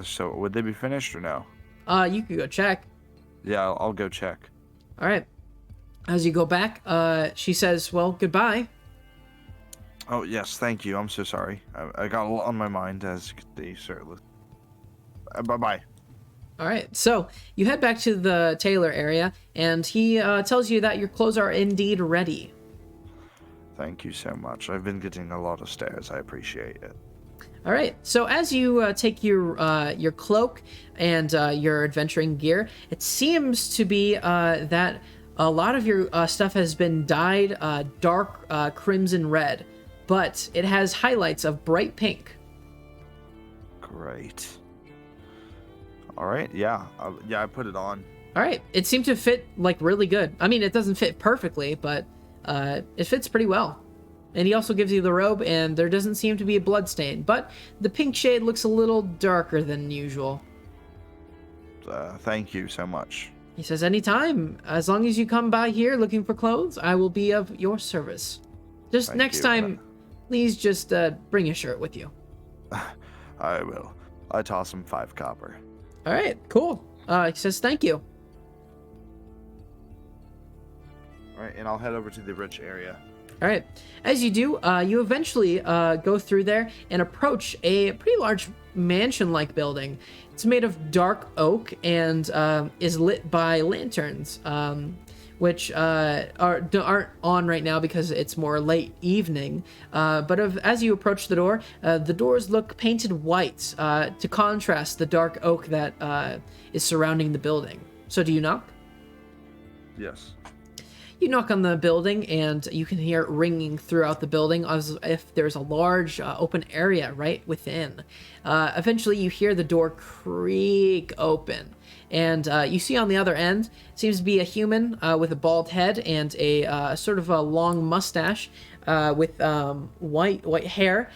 Speaker 2: So would they be finished or no?
Speaker 1: You could go check.
Speaker 2: Yeah, I'll go check.
Speaker 1: All right. As you go back, she says, "Well, goodbye."
Speaker 2: Oh, yes, thank you. I'm so sorry. I got a lot on my mind as the shirtless. Bye-bye.
Speaker 1: All right. So you head back to the tailor area, and he tells you that your clothes are indeed ready.
Speaker 2: Thank you so much. I've been getting a lot of stares. I appreciate it.
Speaker 1: All right. So as you take your cloak and your adventuring gear, it seems to be that a lot of your stuff has been dyed dark crimson red, but it has highlights of bright pink.
Speaker 2: Great. All right. Yeah. I put it on.
Speaker 1: All right. It seemed to fit like really good. I mean, it doesn't fit perfectly, but it fits pretty well. And he also gives you the robe, and there doesn't seem to be a blood stain, but the pink shade looks a little darker than usual.
Speaker 2: Thank you so much.
Speaker 1: He says, "Anytime. As long as you come by here looking for clothes, I will be of your service. Just
Speaker 2: Thank
Speaker 1: next
Speaker 2: you.
Speaker 1: time, please just bring a shirt with you."
Speaker 2: I will. I toss him 5 copper.
Speaker 1: All right, cool. He says, "Thank you."
Speaker 2: All right, and I'll head over to the rich area.
Speaker 1: All right. As you do, you eventually go through there and approach a pretty large mansion-like building. It's made of dark oak and is lit by lanterns, which aren't on right now because it's more late evening. As you approach the doors look painted white to contrast the dark oak that is surrounding the building. So do you knock?
Speaker 2: Yes.
Speaker 1: You knock on the building, and you can hear it ringing throughout the building as if there's a large open area right within. Eventually, you hear the door creak open, and you see on the other end seems to be a human with a bald head and a sort of a long mustache with white hair.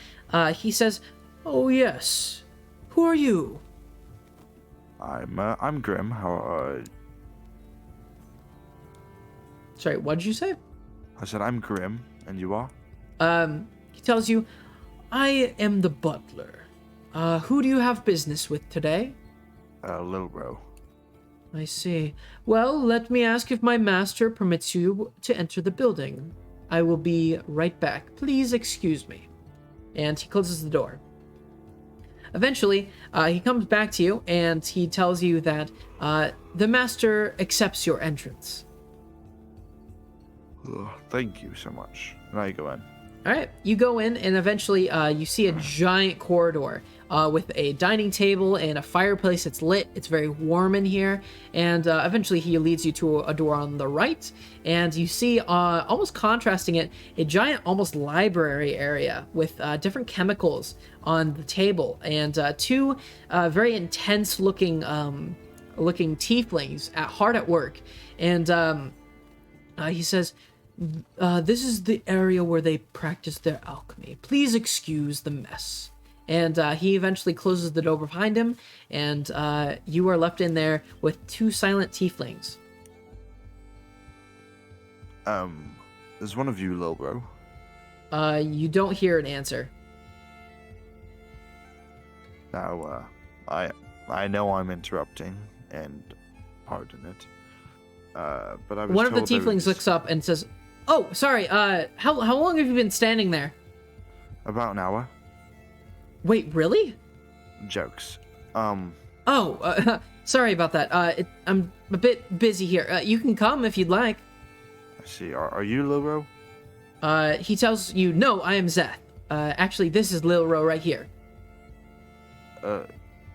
Speaker 1: He says, "Oh yes, who are you?"
Speaker 2: I'm Grimm. How
Speaker 1: Sorry, what did you say?
Speaker 2: I said I'm Grimm, and you are?
Speaker 1: He tells you, "I am the butler. Who do you have business with today?"
Speaker 2: Lilro.
Speaker 1: "I see. Well, let me ask if my master permits you to enter the building." I will be right back. Please excuse me. And he closes the door. Eventually, he comes back to you, and he tells you that the master accepts your entrance.
Speaker 2: Thank you so much. Now you go in.
Speaker 1: All right, you go in, and eventually you see a giant corridor with a dining table and a fireplace that's lit. It's very warm in here, and eventually he leads you to a door on the right, and you see, almost contrasting it, a giant, almost library area with different chemicals on the table, and two very intense-looking tieflings hard at work, and he says, this is the area where they practice their alchemy. Please excuse the mess. And he eventually closes the door behind him, and you are left in there with two silent tieflings.
Speaker 2: Is one of you little bro?
Speaker 1: You don't hear an answer.
Speaker 2: Now, I know I'm interrupting, and pardon it. But I was
Speaker 1: One of the
Speaker 2: told there
Speaker 1: tieflings
Speaker 2: was-
Speaker 1: looks up and says, "Oh, sorry. How long have you been standing there?"
Speaker 2: About an hour.
Speaker 1: Wait, really?
Speaker 2: Jokes.
Speaker 1: Oh, sorry about that. I'm a bit busy here. You can come if you'd like.
Speaker 2: I see. Are you little bro?
Speaker 1: He tells you, "No, I am Zeth. Actually, this is Lil Ro right here."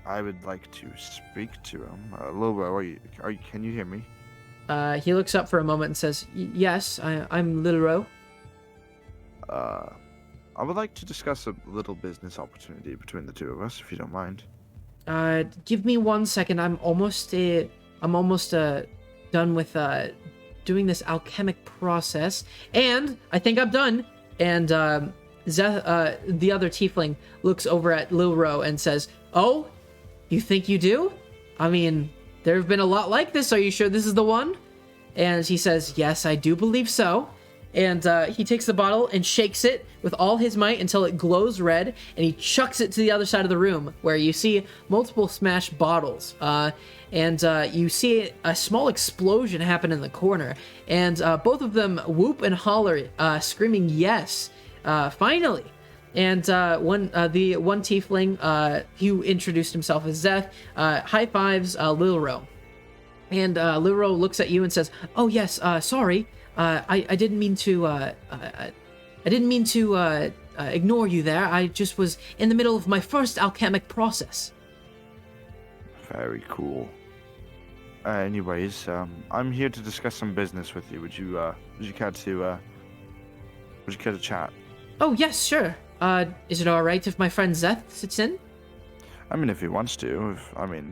Speaker 2: I would like to speak to him. Little bro, can you hear me?
Speaker 1: He looks up for a moment and says, "Yes, I'm Lil Ro."
Speaker 2: I would like to discuss a little business opportunity between the two of us, if you don't mind.
Speaker 1: Give me 1 second. I'm almost done with doing this alchemic process, and I think I'm done. And Zeth, the other tiefling, looks over at Lil Ro and says, "Oh, you think you do? I mean, there have been a lot like this. Are you sure this is the one?" And he says, "Yes, I do believe so." And he takes the bottle and shakes it with all his might until it glows red, and he chucks it to the other side of the room, where you see multiple smashed bottles. And you see a small explosion happen in the corner, and both of them whoop and holler, screaming, "Yes, finally!" And the one tiefling, who introduced himself as Zeth, high fives Lil Ro. And Lil Ro looks at you and says, "Oh yes, sorry. I didn't mean to ignore you there. I just was in the middle of my first alchemic process."
Speaker 2: Very cool. Anyways, I'm here to discuss some business with you. Would you care to chat?
Speaker 1: "Oh yes, sure. Is it all right if my friend Zeth sits in?"
Speaker 2: I mean, if he wants to.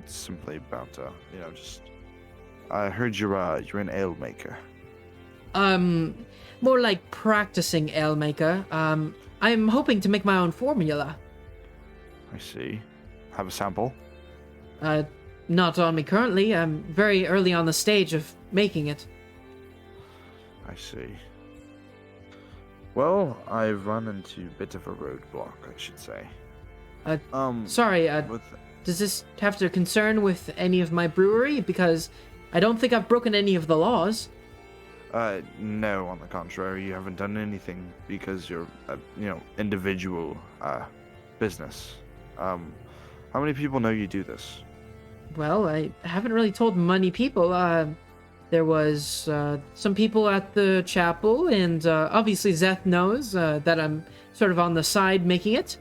Speaker 2: It's simply about, just. I heard you're an ale maker.
Speaker 1: More like practicing ale maker. I'm hoping to make my own formula.
Speaker 2: I see. Have a sample?
Speaker 1: Not on me currently. I'm very early on the stage of making it.
Speaker 2: I see. Well, I've run into a bit of a roadblock, I should say.
Speaker 1: Sorry, does this have to concern with any of my brewery? Because I don't think I've broken any of the laws.
Speaker 2: No, on the contrary, you haven't done anything because you're a, individual, business. How many people know you do this?
Speaker 1: Well, I haven't really told many people. There was some people at the chapel, and obviously Zeth knows that I'm sort of on the side making it.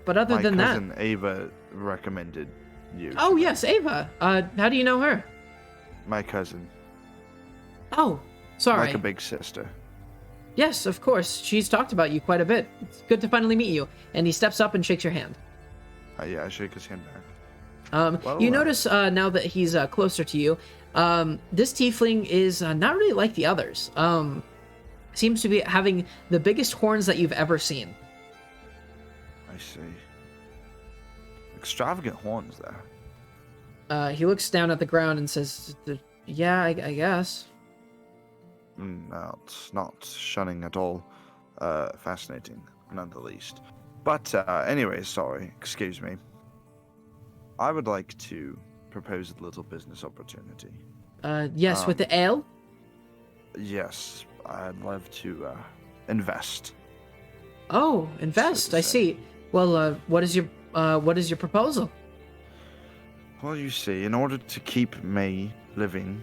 Speaker 1: But other than that...
Speaker 2: My cousin Ava recommended you.
Speaker 1: Oh, yes, Ava. How do you know her?
Speaker 2: My cousin.
Speaker 1: Oh, sorry.
Speaker 2: Like a big sister.
Speaker 1: Yes, of course. She's talked about you quite a bit. It's good to finally meet you. And he steps up and shakes your hand.
Speaker 2: Yeah, I shake his hand back.
Speaker 1: You notice now that he's closer to you, this tiefling is not really like the others. Seems to be having the biggest horns that you've ever seen.
Speaker 2: I see. Extravagant horns there.
Speaker 1: He looks down at the ground and says, "Yeah, I guess."
Speaker 2: No, it's not shunning at all. Fascinating, none the least. But anyway, sorry, excuse me. I would like to propose a little business opportunity.
Speaker 1: Yes, with the ale?
Speaker 2: Yes, I'd love to invest.
Speaker 1: Oh, invest. I see. Well, what is your proposal?
Speaker 2: Well, you see, in order to keep me living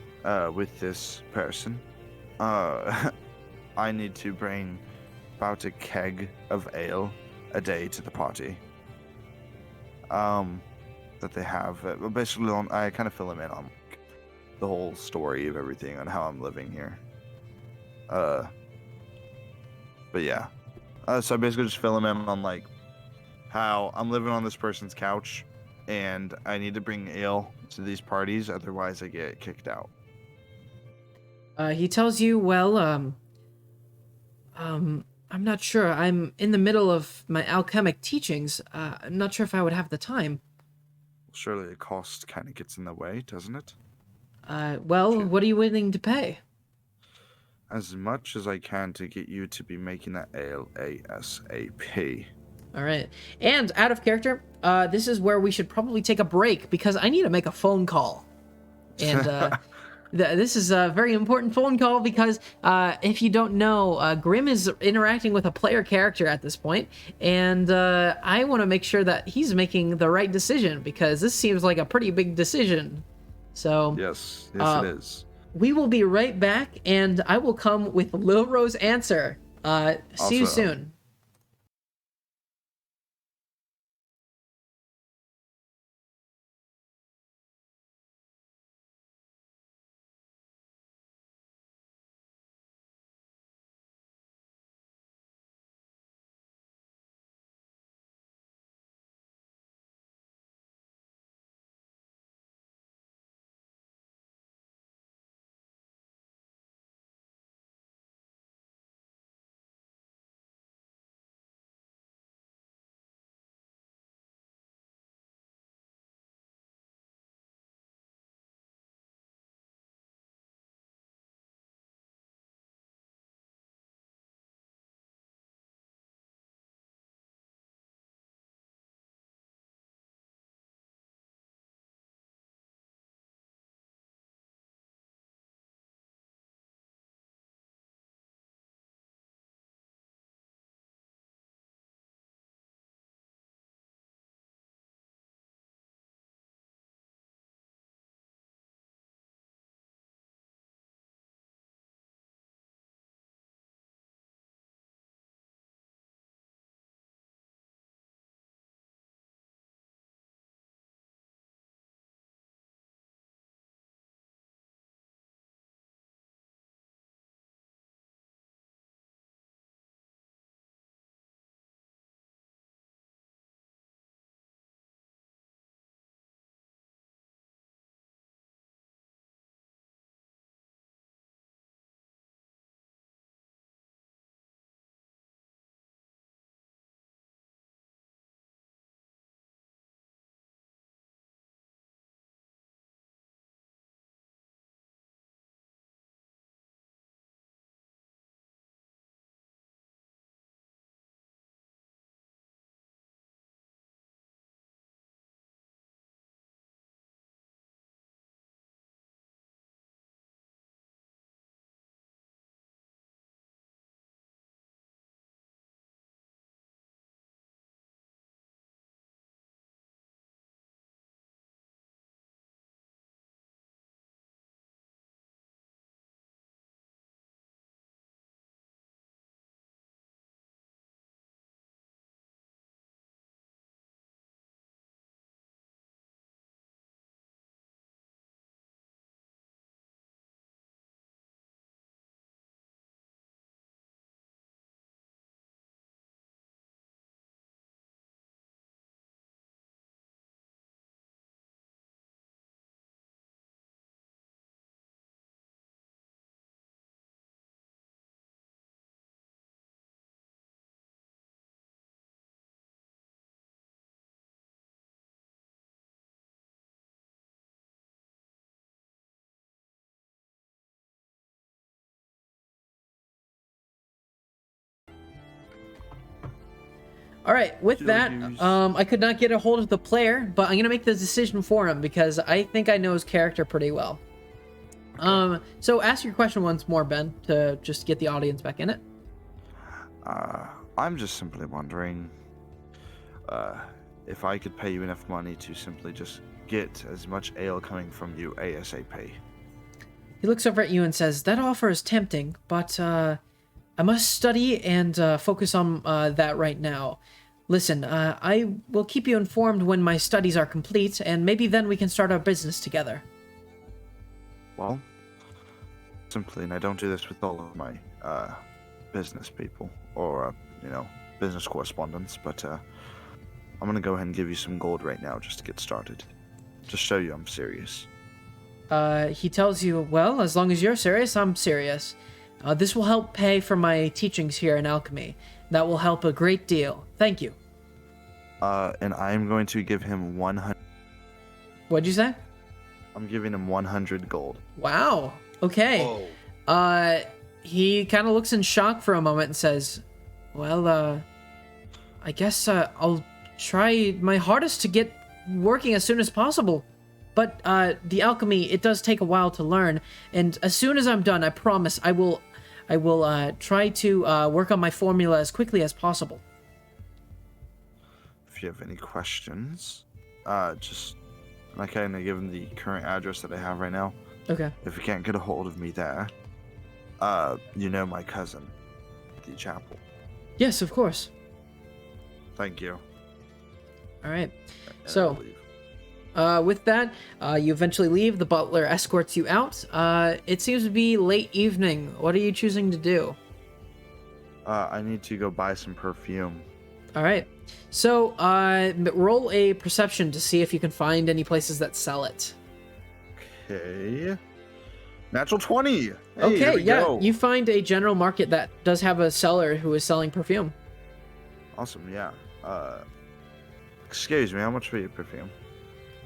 Speaker 2: with this person, I need to bring about a keg of ale a day to the party. That they have. Basically, I kind of fill them in on the whole story of everything on how I'm living here. But yeah. So I basically just fill them in on like how I'm living on this person's couch, and I need to bring ale to these parties, otherwise I get kicked out.
Speaker 1: He tells you, well, I'm not sure. I'm in the middle of my alchemic teachings. I'm not sure if I would have the time.
Speaker 2: Surely the cost kind of gets in the way, doesn't it?
Speaker 1: Well,
Speaker 2: Sure.
Speaker 1: what are you willing to pay?
Speaker 2: As much as I can to get you to be making that ale ASAP.
Speaker 1: All right. And out of character, this is where we should probably take a break because I need to make a phone call. And this is a very important phone call because if you don't know, Grimm is interacting with a player character at this point, and I want to make sure that he's making the right decision because this seems like a pretty big decision. So
Speaker 2: Yes, it is.
Speaker 1: we will be right back, and I will come with Lil Rose answer. See you
Speaker 2: Also-
Speaker 1: soon. All right, with that, I could not get a hold of the player, but I'm gonna make the decision for him because I think I know his character pretty well. So ask your question once more, Ben, to just get the audience back in it.
Speaker 2: I'm just simply wondering if I could pay you enough money to simply just get as much ale coming from you ASAP.
Speaker 1: He looks over at you and says, "That offer is tempting, but I must study and focus on that right now. Listen, I will keep you informed when my studies are complete, and maybe then we can start our business together."
Speaker 2: Well, simply, and I don't do this with all of my business people or, business correspondents, but I'm going to go ahead and give you some gold right now just to get started. Just show you I'm serious.
Speaker 1: He tells you, "Well, as long as you're serious, I'm serious. This will help pay for my teachings here in alchemy. That will help a great deal. Thank you."
Speaker 2: And I'm going to give him 100.
Speaker 1: What'd you say?
Speaker 2: I'm giving him 100 gold.
Speaker 1: Wow. Okay.
Speaker 3: Whoa.
Speaker 1: He kind of looks in shock for a moment and says, "Well, I guess I'll try my hardest to get working as soon as possible. But the alchemy, it does take a while to learn, and as soon as I'm done, I promise I will try to work on my formula as quickly as possible."
Speaker 2: If you have any questions, just I kind of give him the current address that I have right now.
Speaker 1: Okay.
Speaker 2: If you can't get a hold of me there, my cousin, the chapel.
Speaker 1: Yes, of course.
Speaker 2: Thank you.
Speaker 1: All right.
Speaker 2: And
Speaker 1: So-
Speaker 2: I'll leave.
Speaker 1: With that, you eventually leave. The butler escorts you out. It seems to be late evening. What are you choosing to do?
Speaker 2: I need to go buy some perfume.
Speaker 1: All right. So, roll a perception to see if you can find any places that sell it.
Speaker 2: Okay. Natural 20. Hey,
Speaker 1: Okay,
Speaker 2: here we
Speaker 1: yeah.
Speaker 2: go.
Speaker 1: You find a general market that does have a seller who is selling perfume.
Speaker 2: Awesome, yeah. Excuse me, how much for your perfume?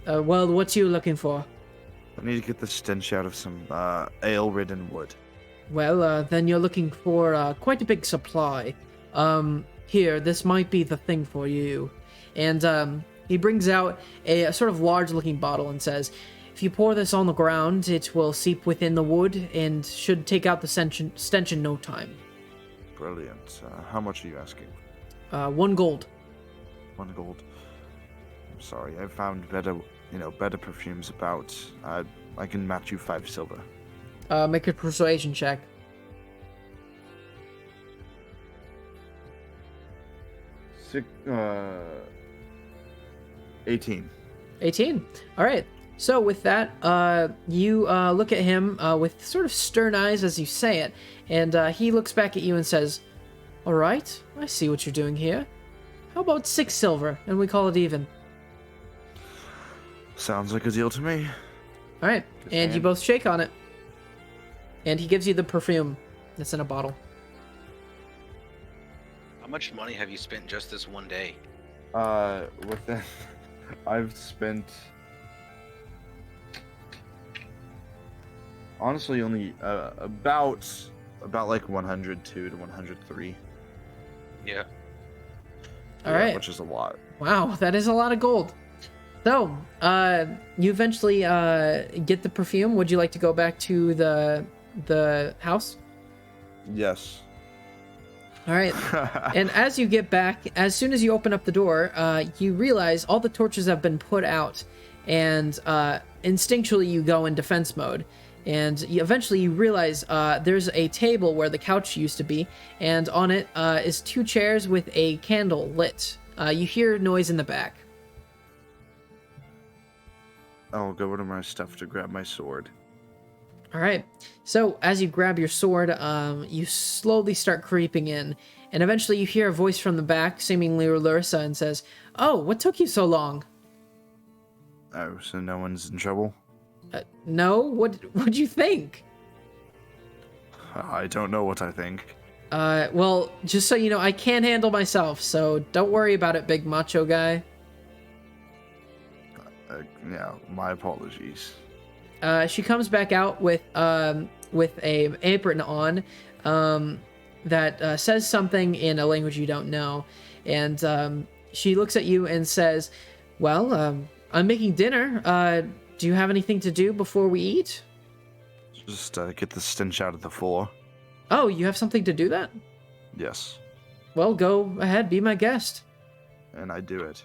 Speaker 1: Well, what you looking for?
Speaker 2: I need to get the stench out of some ale-ridden wood.
Speaker 1: Well, then you're looking for quite a big supply. Here, this might be the thing for you. And he brings out a sort of large-looking bottle and says, "If you pour this on the ground, it will seep within the wood and should take out the stench in no time."
Speaker 2: Brilliant. How much are you asking?
Speaker 1: 1 gold.
Speaker 2: 1 gold. I'm sorry, I've found better perfumes about. I can match you 5 silver.
Speaker 1: Make a persuasion check.
Speaker 2: 18.
Speaker 1: 18. All right. So with that, you look at him with sort of stern eyes as you say it, and he looks back at you and says, "All right, I see what you're doing here. How about 6 silver, and we call it even?"
Speaker 2: Sounds like a deal to me.
Speaker 1: All right,
Speaker 2: Good
Speaker 1: and you
Speaker 2: man.
Speaker 1: both shake on it, and he gives you the perfume that's in a bottle.
Speaker 3: How much money have you spent just this one day?
Speaker 2: With that, I've spent honestly only about like 102 to 103.
Speaker 3: Yeah.
Speaker 1: All right.
Speaker 2: Which is a lot.
Speaker 1: Wow, that is a lot of gold. So, you eventually get the perfume. Would you like to go back to the house?
Speaker 2: Yes.
Speaker 1: All right. And as you get back, as soon as you open up the door, you realize all the torches have been put out, and instinctually you go in defense mode. And eventually you realize there's a table where the couch used to be, and on it is 2 chairs with a candle lit. You hear noise in the back.
Speaker 2: I'll go to my stuff to grab my sword.
Speaker 1: All right. So as you grab your sword, you slowly start creeping in, and eventually you hear a voice from the back, seemingly Larissa, and says, "Oh, what took you so long?"
Speaker 2: Oh, so no one's in trouble?
Speaker 1: No. What'd you think?
Speaker 2: I don't know what I think.
Speaker 1: Well, just so you know, I can't handle myself, so don't worry about it, big macho guy.
Speaker 2: Yeah, my apologies.
Speaker 1: She comes back out with a apron on, that says something in a language you don't know, and she looks at you and says, "Well, I'm making dinner. Do you have anything to do before we eat?"
Speaker 2: Just get the stench out of the floor.
Speaker 1: Oh, you have something to do that?
Speaker 2: Yes.
Speaker 1: Well, go ahead, be my guest.
Speaker 2: And I do it.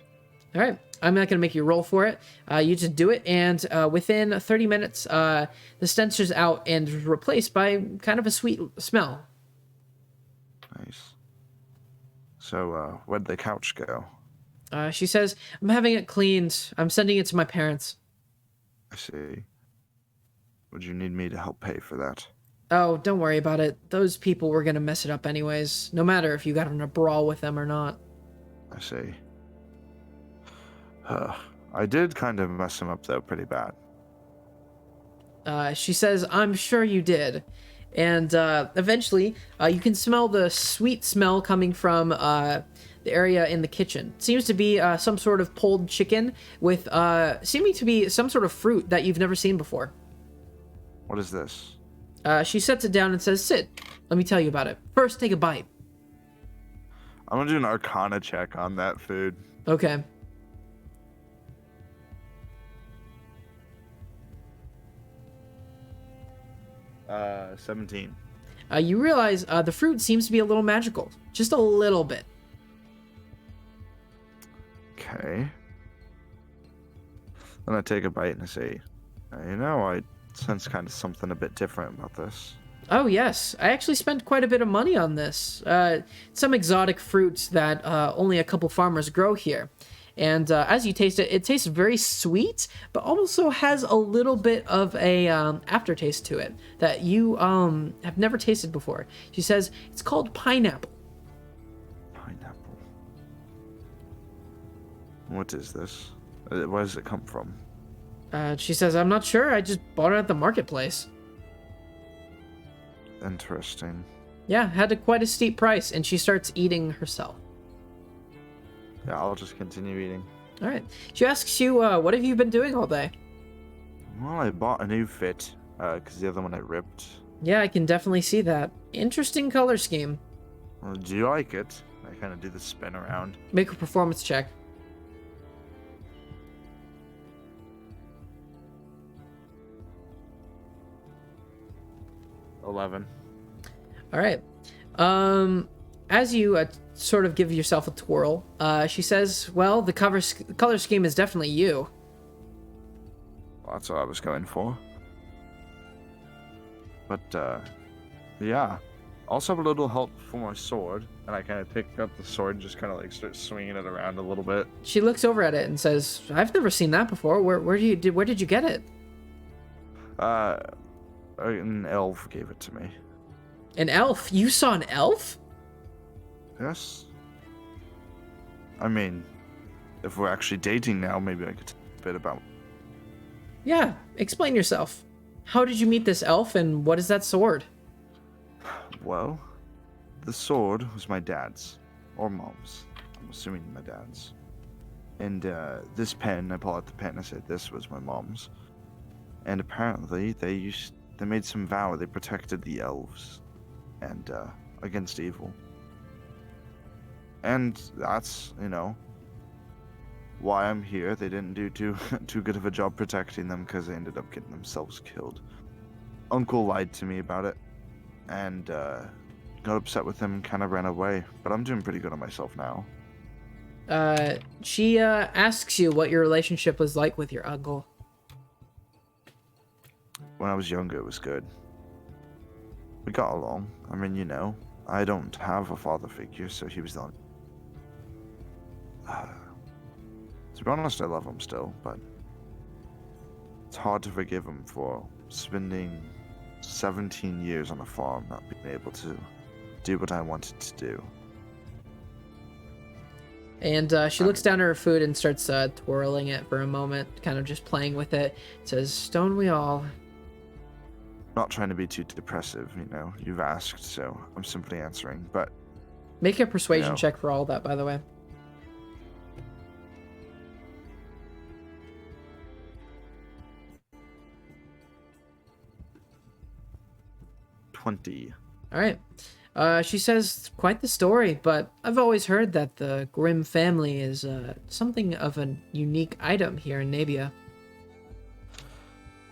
Speaker 1: All right, I'm not gonna make you roll for it. You just do it, and within 30 minutes, the stench is out and replaced by kind of a sweet smell.
Speaker 2: Nice. So, where'd the couch go?
Speaker 1: She says, "I'm having it cleaned. I'm sending it to my parents."
Speaker 2: I see. Would you need me to help pay for that?
Speaker 1: Oh, don't worry about it. Those people were gonna mess it up anyways, no matter if you got in a brawl with them or not.
Speaker 2: I see. I did kind of mess him up, though, pretty bad.
Speaker 1: She says, "I'm sure you did." And eventually, you can smell the sweet smell coming from the area in the kitchen. It seems to be some sort of pulled chicken with seeming to be some sort of fruit that you've never seen before.
Speaker 2: What is this?
Speaker 1: She sets it down and says, "Sit. Let me tell you about it. First, take a bite."
Speaker 2: I'm gonna do an Arcana check on that food.
Speaker 1: Okay.
Speaker 2: 17.
Speaker 1: You realize the fruit seems to be a little magical. Just a little bit.
Speaker 2: Okay. Then I take a bite and I say, I sense kind of something a bit different about this.
Speaker 1: Oh, yes. I actually spent quite a bit of money on this. Some exotic fruits that only a couple farmers grow here. And as you taste it, it tastes very sweet, but also has a little bit of a aftertaste to it that you have never tasted before. She says it's called pineapple.
Speaker 2: Pineapple. What is this? Where does it come from?
Speaker 1: She says, "I'm not sure. I just bought it at the marketplace."
Speaker 2: Interesting.
Speaker 1: Yeah, had quite a steep price, and she starts eating herself.
Speaker 2: Yeah, I'll just continue eating.
Speaker 1: All right. She asks you, what have you been doing all day?
Speaker 2: Well, I bought a new fit, because the other one I ripped.
Speaker 1: Yeah, I can definitely see that. Interesting color scheme.
Speaker 2: Well, do you like it? I kind of do the spin around.
Speaker 1: Make a performance check.
Speaker 2: 11.
Speaker 1: All right. As you sort of give yourself a twirl, she says, "Well, the color scheme is definitely you."
Speaker 2: Well, that's what I was going for. But, yeah. Also have a little help for my sword. And I kind of pick up the sword and just kind of like start swinging it around a little bit.
Speaker 1: She looks over at it and says, "I've never seen that before. Where did you get it?"
Speaker 2: An elf gave it to me.
Speaker 1: An elf? You saw an elf?
Speaker 2: Yes. I mean, if we're actually dating now, maybe I could tell a bit about...
Speaker 1: Yeah, explain yourself. How did you meet this elf, and what is that sword?
Speaker 2: Well, the sword was my dad's. Or mom's. I'm assuming my dad's. And, this pen, I pull out the pen and I say, this was my mom's. And apparently, they made some vow they protected the elves. And, against evil. And that's, why I'm here. They didn't do too good of a job protecting them because they ended up getting themselves killed. Uncle lied to me about it. And, got upset with him and kind of ran away. But I'm doing pretty good on myself now.
Speaker 1: She asks you what your relationship was like with your uncle.
Speaker 2: When I was younger, it was good. We got along. I mean, I don't have a father figure, so he was the only... To be honest, I love him still, but it's hard to forgive him for spending 17 years on a farm not being able to do what I wanted to do.
Speaker 1: And she looks down at her food and starts twirling it for a moment, kind of just playing with it. Says, "Don't we all?"
Speaker 2: Not trying to be too depressive, You've asked, so I'm simply answering, but...
Speaker 1: Make a persuasion check for all that, by the way.
Speaker 2: 20.
Speaker 1: All right. She says, "Quite the story, but I've always heard that the Grimm family is something of a unique item here in Nabia."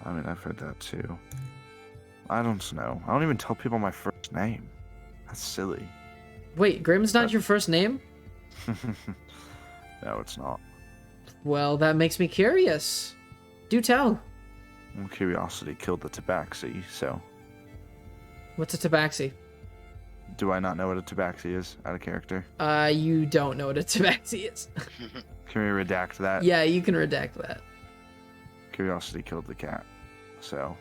Speaker 2: I mean, I've heard that too. I don't know. I don't even tell people my first name. That's silly.
Speaker 1: Wait, Grimm's not your first name?
Speaker 2: No, it's not.
Speaker 1: Well, that makes me curious. Do tell.
Speaker 2: Well, curiosity killed the tabaxi, so...
Speaker 1: What's a tabaxi?
Speaker 2: Do I not know what a tabaxi is, out of character?
Speaker 1: You don't know what a tabaxi is.
Speaker 2: Can we redact that?
Speaker 1: Yeah, you can redact that.
Speaker 2: Curiosity killed the cat, so...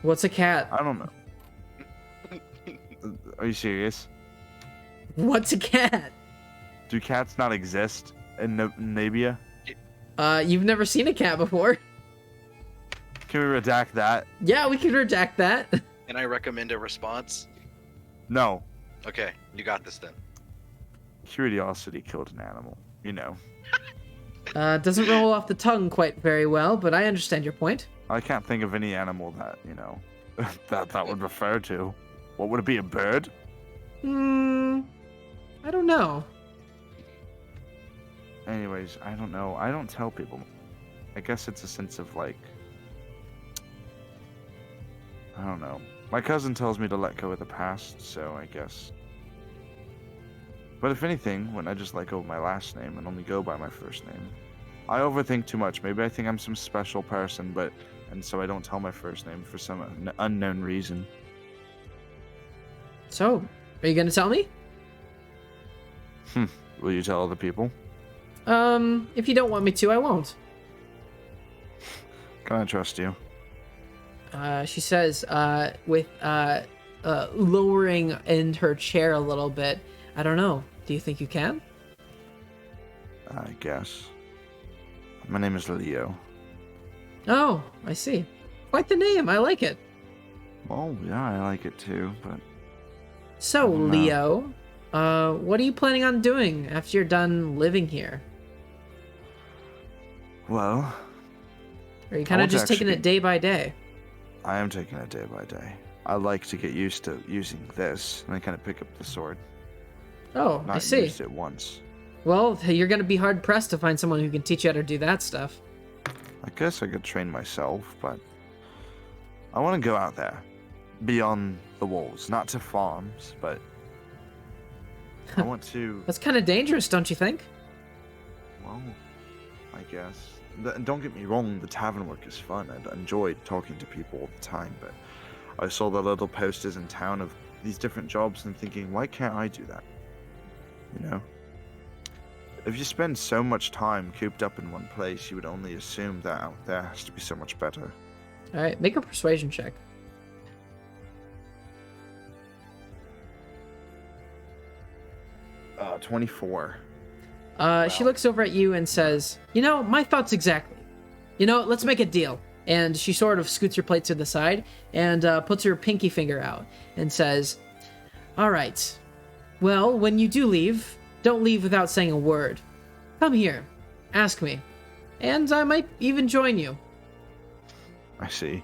Speaker 1: What's a cat?
Speaker 2: I don't know. Are you serious?
Speaker 1: What's a cat?
Speaker 2: Do cats not exist in Nabia?
Speaker 1: You've never seen a cat before.
Speaker 2: Can we redact that?
Speaker 1: Yeah, we can redact that.
Speaker 3: Can I recommend a response?
Speaker 2: No.
Speaker 3: Okay, you got this then.
Speaker 2: Curiosity killed an animal, you know.
Speaker 1: Doesn't roll off the tongue quite very well, but I understand your point.
Speaker 2: I can't think of any animal that, you know, that would refer to. What would it be, a bird?
Speaker 1: I don't know.
Speaker 2: Anyways, I don't know. I don't tell people. I guess it's a sense of, like... I don't know. My cousin tells me to let go of the past, so I guess... But if anything, wouldn't I just let go of my last name and only go by my first name? I overthink too much. Maybe I think I'm some special person, and so I don't tell my first name for some unknown reason.
Speaker 1: So, are you gonna tell me?
Speaker 2: Will you tell other people?
Speaker 1: If you don't want me to, I won't.
Speaker 2: Can I trust you?
Speaker 1: She says, with, lowering in her chair a little bit. I don't know. Do you think you can?
Speaker 2: I guess. My name is Leo.
Speaker 1: Oh, I see. Quite the name. I like it.
Speaker 2: Well, yeah, I like it too, but...
Speaker 1: So,
Speaker 2: I don't
Speaker 1: Leo, what are you planning on doing after you're done living here?
Speaker 2: Well...
Speaker 1: Or are you kind of just taking it day by day?
Speaker 2: I am taking it day by day. I like to get used to using this, and I kind of pick up the sword.
Speaker 1: Oh, I
Speaker 2: Not
Speaker 1: see.
Speaker 2: used it once.
Speaker 1: Well, you're going to be hard-pressed to find someone who can teach you how to do that stuff.
Speaker 2: I guess I could train myself, but... I want to go out there. Beyond the walls. Not to farms, but... I want to...
Speaker 1: That's kind of dangerous, don't you think?
Speaker 2: Well, I guess. Don't get me wrong, the tavern work is fun. I enjoy talking to people all the time, but... I saw the little posters in town of these different jobs and thinking, why can't I do that? You know? If you spend so much time cooped up in one place, you would only assume that out there has to be so much better.
Speaker 1: Alright, make a persuasion check.
Speaker 2: 24.
Speaker 1: She looks over at you and says, you know, my thoughts exactly. You know, let's make a deal. And she sort of scoots your plate to the side and puts her pinky finger out and says, all right, well, when you do leave, don't leave without saying a word. Come here, ask me, and I might even join you.
Speaker 2: I see.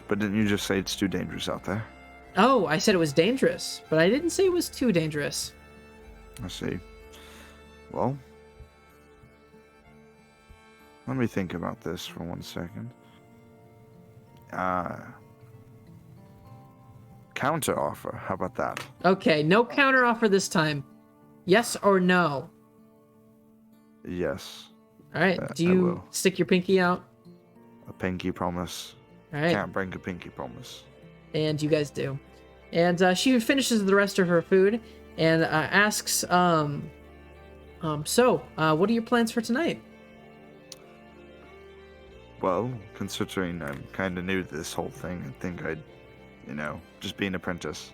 Speaker 2: But didn't you just say it's too dangerous out there?
Speaker 1: Oh, I said it was dangerous, but I didn't say it was too dangerous.
Speaker 2: I see. Well, let me think about this for 1 second. Counter offer. How about that?
Speaker 1: Okay, no counter offer this time. Yes or no?
Speaker 2: Yes.
Speaker 1: All right, do
Speaker 2: I
Speaker 1: you
Speaker 2: will.
Speaker 1: stick your pinky out?
Speaker 2: A pinky promise.
Speaker 1: All right.
Speaker 2: Can't break a pinky promise.
Speaker 1: And you guys do. And she finishes the rest of her food and asks, so, what are your plans for tonight?
Speaker 2: Well, considering I'm kind of new to this whole thing, I think I'd, just be an apprentice.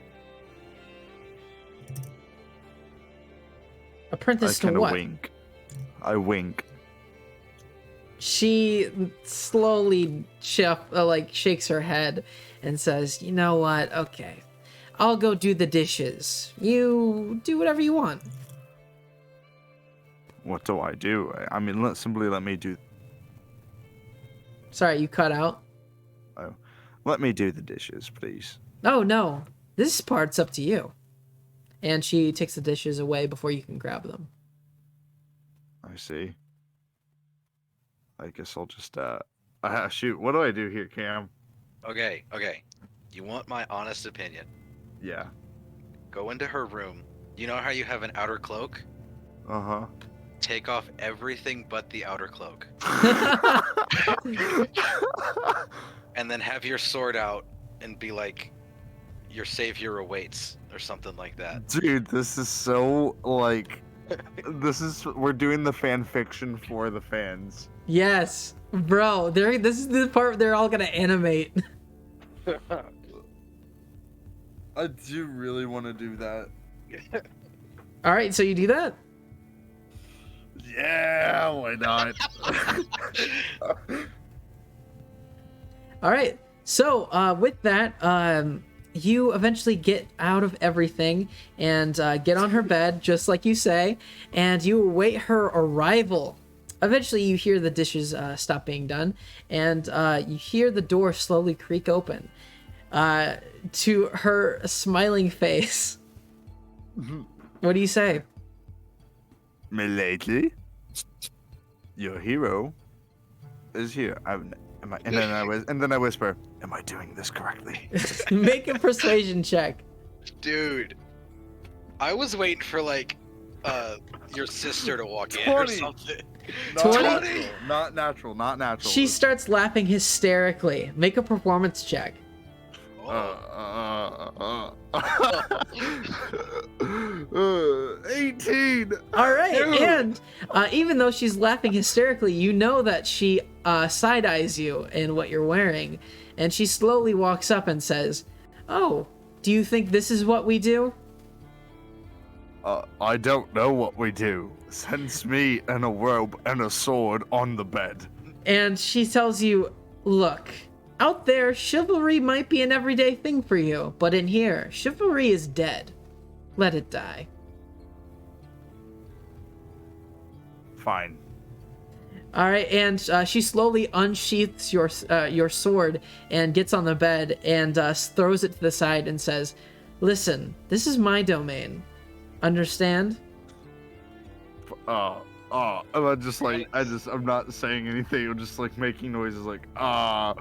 Speaker 1: Apprentice
Speaker 2: I
Speaker 1: to
Speaker 2: kind of
Speaker 1: what?
Speaker 2: wink. I wink.
Speaker 1: She slowly shakes her head and says, you know what? Okay, I'll go do the dishes. You do whatever you want.
Speaker 2: What do I do? I mean, simply let me do...
Speaker 1: Sorry, you cut out.
Speaker 2: Oh, let me do the dishes, please.
Speaker 1: Oh, no. This part's up to you. And she takes the dishes away before you can grab them.
Speaker 2: I see. I guess I'll just, shoot, what do I do here, Cam?
Speaker 3: Okay. You want my honest opinion?
Speaker 2: Yeah.
Speaker 3: Go into her room, You know how you have an outer cloak?
Speaker 2: Uh
Speaker 3: Take off everything but the outer cloak.
Speaker 2: huh.
Speaker 3: And then have your sword out and be like, your savior awaits, or something like that.
Speaker 2: Dude, this is so like. We're doing the fan fiction for the fans.
Speaker 1: Yes, bro. This is the part they're all gonna animate.
Speaker 2: I do really want to do that.
Speaker 1: All right, so you do that.
Speaker 2: Yeah, why not?
Speaker 1: All right. So with that, you eventually get out of everything and get on her bed, just like you say, and you await her arrival. Eventually, you hear the dishes stop being done, and you hear the door slowly creak open. To her smiling face. What do you say?
Speaker 2: Milady, your hero is here. And then I whisper, "Am I doing this correctly?"
Speaker 1: Make a persuasion check.
Speaker 3: Dude, I was waiting for like your sister to walk in or
Speaker 2: 20.
Speaker 3: something.
Speaker 2: Not natural. Not natural.
Speaker 1: She starts laughing hysterically. Make a performance check.
Speaker 2: 18.
Speaker 1: All right,
Speaker 2: Dude.
Speaker 1: and even though she's laughing hysterically, you know that she side eyes you in what you're wearing, and she slowly walks up and says, "Oh, do you think this is what we do?"
Speaker 2: I don't know what we do. Sends me in a robe and a sword on the bed.
Speaker 1: And she tells you, "Look, out there, chivalry might be an everyday thing for you, but in here, chivalry is dead. Let it die."
Speaker 2: Fine.
Speaker 1: All right, and she slowly unsheaths your sword and gets on the bed and throws it to the side and says, "Listen, this is my domain. Understand?"
Speaker 2: And I'm not saying anything. I'm just like making noises like,
Speaker 1: All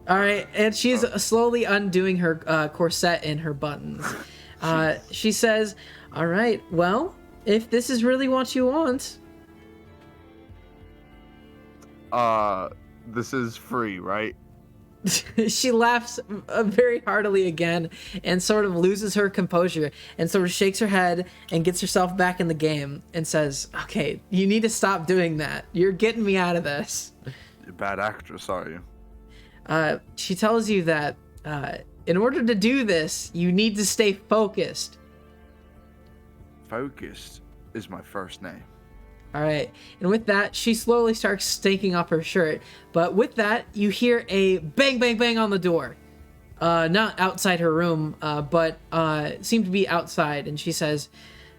Speaker 1: right, and she's slowly undoing her corset and her buttons. She says, "All right, well, if this is really what you want."
Speaker 2: This is free, right?
Speaker 1: She laughs very heartily again and sort of loses her composure and sort of shakes her head and gets herself back in the game and says, "Okay, you need to stop doing that. You're getting me out of this."
Speaker 2: You're a bad actress, are you?
Speaker 1: She tells you that in order to do this, you need to stay focused.
Speaker 2: Focused is my first name.
Speaker 1: All right, and with that, she slowly starts taking off her shirt. But with that, you hear a bang, bang, bang on the door. Not outside her room, but seemed to be outside. And she says,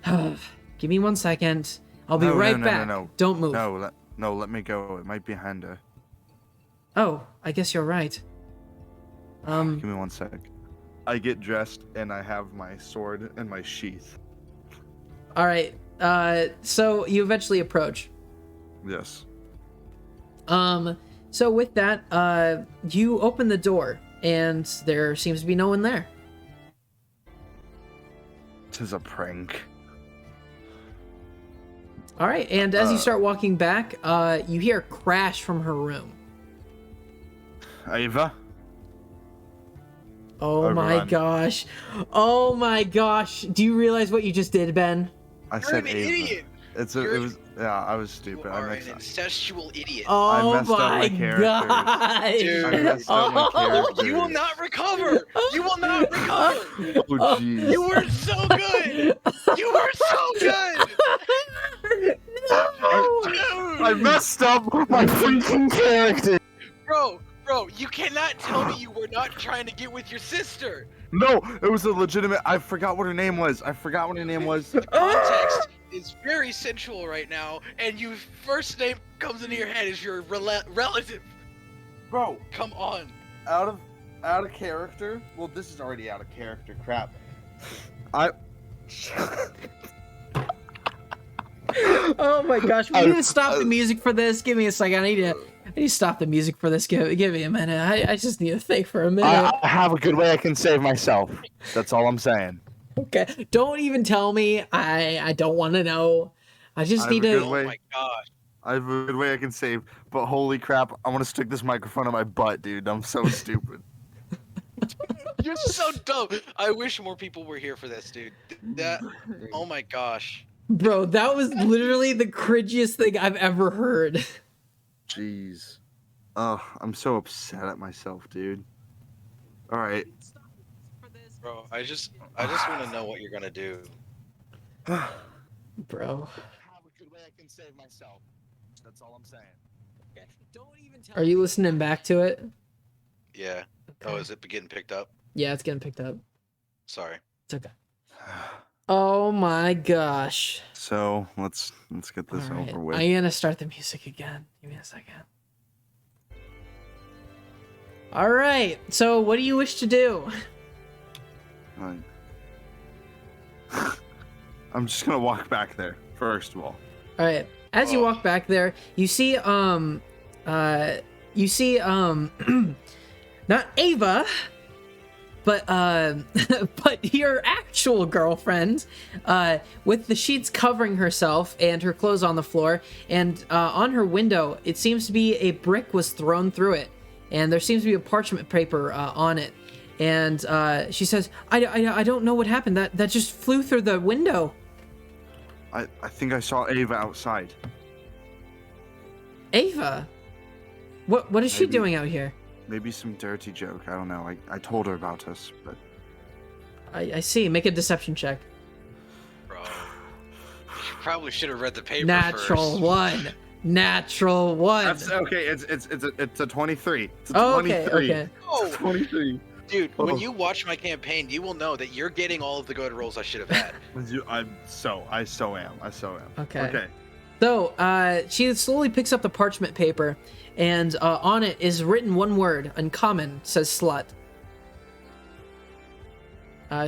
Speaker 1: "Give me 1 second. I'll be right back.
Speaker 2: No.
Speaker 1: Don't move."
Speaker 2: No, let me go. It might be behind her.
Speaker 1: "Oh, I guess you're right."
Speaker 2: Give me 1 sec. I get dressed and I have my sword and my sheath.
Speaker 1: All right. So you eventually approach.
Speaker 2: Yes.
Speaker 1: So with that, you open the door, and there seems to be no one there.
Speaker 2: 'Tis a prank.
Speaker 1: All right, and as you start walking back, you hear a crash from her room.
Speaker 2: Ava?
Speaker 1: Oh my
Speaker 2: Overrun.
Speaker 1: gosh. Oh my gosh. Do you realize what you just did, Ben?
Speaker 2: I
Speaker 3: You're
Speaker 2: said
Speaker 3: an
Speaker 2: Ava.
Speaker 3: idiot.
Speaker 2: I was
Speaker 3: You
Speaker 2: stupid.
Speaker 3: are
Speaker 2: I
Speaker 3: an
Speaker 2: messed
Speaker 3: incestual idiot.
Speaker 1: Oh
Speaker 2: messed up my
Speaker 1: my
Speaker 2: characters.
Speaker 1: gosh.
Speaker 3: Dude.
Speaker 2: I messed up my characters.
Speaker 3: You will not recover. You will not recover.
Speaker 2: Oh jeez.
Speaker 3: You were so good. You were so good. Dude.
Speaker 2: I messed up my freaking character.
Speaker 3: Bro, you cannot tell me you were not trying to get with your sister.
Speaker 2: No, it was a legitimate. I forgot what her name was.
Speaker 3: The context is very sensual right now, and your first name comes into your head as your relative.
Speaker 2: Bro,
Speaker 3: Come on.
Speaker 2: out of character. Well, this is already out of character. Crap.
Speaker 1: Oh my gosh. We need to stop the music for this. Give me a second. I need to stop the music for this. Give me a minute. I just need to think for a minute.
Speaker 2: I have a good way I can save myself. That's all I'm saying.
Speaker 1: Okay, don't even tell me. I don't want to know. I just
Speaker 2: I
Speaker 1: need
Speaker 2: have a
Speaker 1: to.
Speaker 2: good way.
Speaker 3: Oh my gosh.
Speaker 2: I have a good way I can save, but holy crap, I want to stick this microphone in my butt, dude. I'm so stupid.
Speaker 3: You're so dumb. I wish more people were here for this, dude. That. Oh my gosh.
Speaker 1: Bro, that was literally the cringiest thing I've ever heard.
Speaker 2: Jeez. Oh, I'm so upset at myself, dude. All right.
Speaker 3: Bro, I just want to know what you're gonna do.
Speaker 1: Bro.
Speaker 2: Have a good way I can save myself. That's all I'm saying.
Speaker 1: Are you listening back to it?
Speaker 3: Yeah.
Speaker 1: Okay.
Speaker 3: Oh, is it getting picked up?
Speaker 1: Yeah, it's getting picked up.
Speaker 3: Sorry.
Speaker 1: It's okay. Oh my gosh.
Speaker 2: So let's get this
Speaker 1: All right,
Speaker 2: over with.
Speaker 1: I'm gonna start the music again. Give me a second. All right. So, what do you wish to do?
Speaker 2: Right. I'm just gonna walk back there first of all.
Speaker 1: All right. As you walk back there, you see not Ava, but but your actual girlfriend, with the sheets covering herself and her clothes on the floor, and on her window, it seems to be a brick was thrown through it, and there seems to be a parchment paper on it, and she says, I don't know what happened. That just flew through the window.
Speaker 2: I think I saw Ava outside.
Speaker 1: Ava, what is she
Speaker 2: Maybe.
Speaker 1: doing out here?
Speaker 2: Maybe some dirty joke. I don't know. I told her about us, but
Speaker 1: I see. Make a deception check.
Speaker 3: Bro. You probably should have read the paper
Speaker 1: Natural
Speaker 3: first.
Speaker 1: one. Natural one.
Speaker 2: that's okay. It's a 23. It's a
Speaker 1: Oh,
Speaker 2: 23.
Speaker 1: okay.
Speaker 3: Oh,
Speaker 2: It's a 23.
Speaker 3: dude,
Speaker 2: Oh.
Speaker 3: when you watch my campaign, you will know that you're getting all of the good rolls I should have had.
Speaker 2: I so am.
Speaker 1: Okay.
Speaker 2: Okay.
Speaker 1: So, she slowly picks up the parchment paper, and on it is written one word, uncommon, says slut.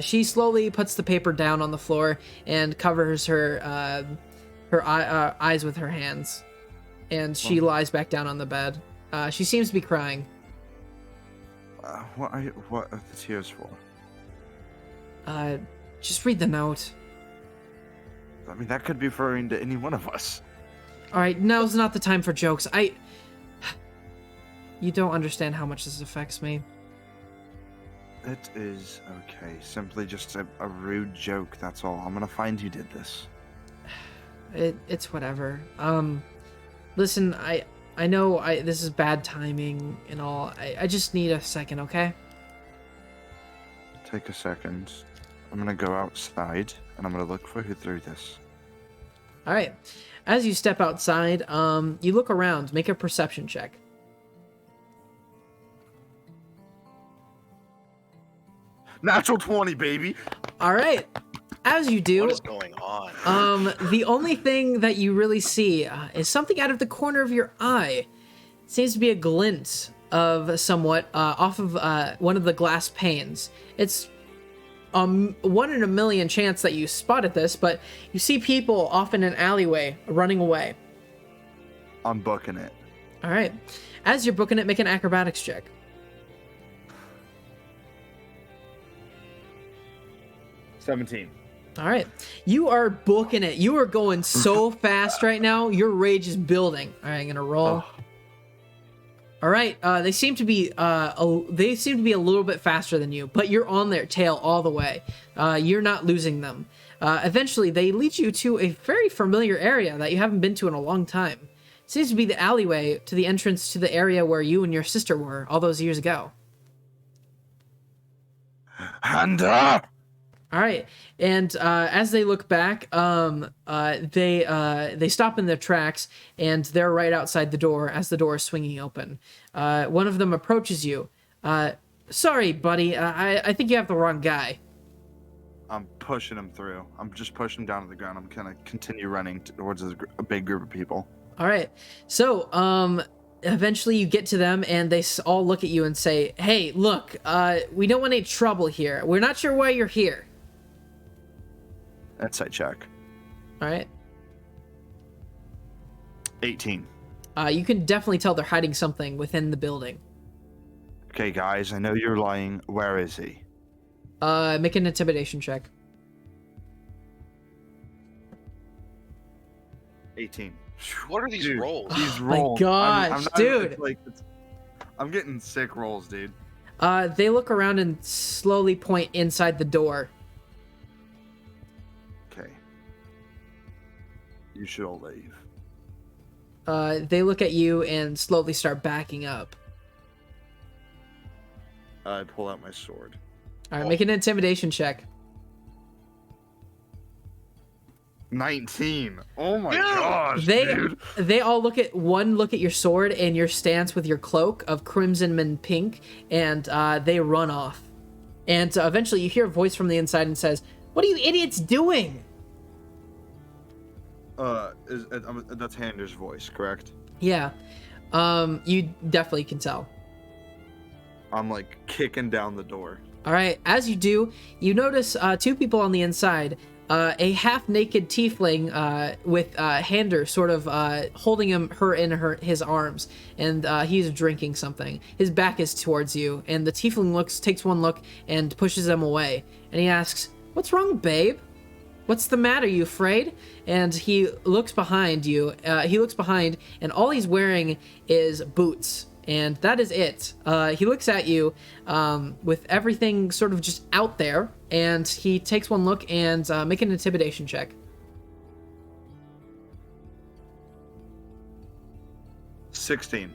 Speaker 1: She slowly puts the paper down on the floor and covers her eyes with her hands, and she lies back down on the bed. She seems to be crying.
Speaker 2: What are the tears for?
Speaker 1: Just read the note.
Speaker 2: I mean, that could be referring to any one of us.
Speaker 1: All right, now's not the time for jokes. You don't understand how much this affects me.
Speaker 2: It is okay. Simply just a rude joke. That's all. I'm gonna find who did this.
Speaker 1: It's whatever. Listen, I know this is bad timing and all. I just need a second, okay?
Speaker 2: Take a second. I'm gonna go outside and I'm gonna look for who threw this.
Speaker 1: All right. As you step outside, you look around. Make a perception check.
Speaker 2: Natural 20, baby.
Speaker 1: All right. As you do,
Speaker 3: What is going on?
Speaker 1: the only thing that you really see is something out of the corner of your eye. It seems to be a glint of somewhat off of one of the glass panes. It's 1 in a million chance that you spotted this, but you see people off in an alleyway running away.
Speaker 2: I'm booking it.
Speaker 1: All right. As you're booking it, make an acrobatics check.
Speaker 2: 17.
Speaker 1: All right. You are booking it. You are going so fast right now. Your rage is building. All right, I'm going to roll.
Speaker 2: Oh.
Speaker 1: All right. They seem to be a little bit faster than you, but you're on their tail all the way. You're not losing them. Eventually, they lead you to a very familiar area that you haven't been to in a long time. It seems to be the alleyway to the entrance to the area where you and your sister were all those years ago.
Speaker 2: Hand up!
Speaker 1: All right, and as they look back, they stop in their tracks, and they're right outside the door as the door is swinging open. One of them approaches you. Sorry, buddy, I think you have the wrong guy.
Speaker 2: I'm pushing him through. I'm just pushing him down to the ground. I'm gonna continue running towards a big group of people.
Speaker 1: All right, so eventually you get to them, and they all look at you and say, "Hey, look, we don't want any trouble here. We're not sure why you're here."
Speaker 2: Insight check.
Speaker 1: All right.
Speaker 2: 18.
Speaker 1: You can definitely tell they're hiding something within the building.
Speaker 2: Okay, guys, I know you're lying. Where is he?
Speaker 1: Make an intimidation check.
Speaker 2: 18.
Speaker 3: What are these
Speaker 2: Dude,
Speaker 3: rolls?
Speaker 2: These
Speaker 1: my
Speaker 2: rolls.
Speaker 1: gosh, dude.
Speaker 2: I'm getting sick rolls, dude.
Speaker 1: They look around and slowly point inside the door.
Speaker 2: Okay. You should all leave.
Speaker 1: They look at you and slowly start backing up.
Speaker 2: I pull out my sword.
Speaker 1: All right, make an intimidation check.
Speaker 2: 19. Oh my
Speaker 3: Dude!
Speaker 2: gosh,
Speaker 1: They
Speaker 2: dude.
Speaker 1: they all look at your sword and your stance with your cloak of crimson and pink, and they run off. And eventually, you hear a voice from the inside and says, "What are you idiots doing?"
Speaker 2: That's Hander's voice, correct?
Speaker 1: Yeah, you definitely can tell.
Speaker 2: I'm like kicking down the door.
Speaker 1: All right, as you do, you notice two people on the inside. A half-naked tiefling with Hander sort of holding her in his arms, and he's drinking something. His back is towards you, and the tiefling takes one look and pushes them away. And he asks, "What's wrong, babe? What's the matter? You afraid?" And he looks behind you. He looks behind, and all he's wearing is boots. And that is it. He looks at you with everything sort of just out there, and he takes one look and make an intimidation check.
Speaker 2: 16.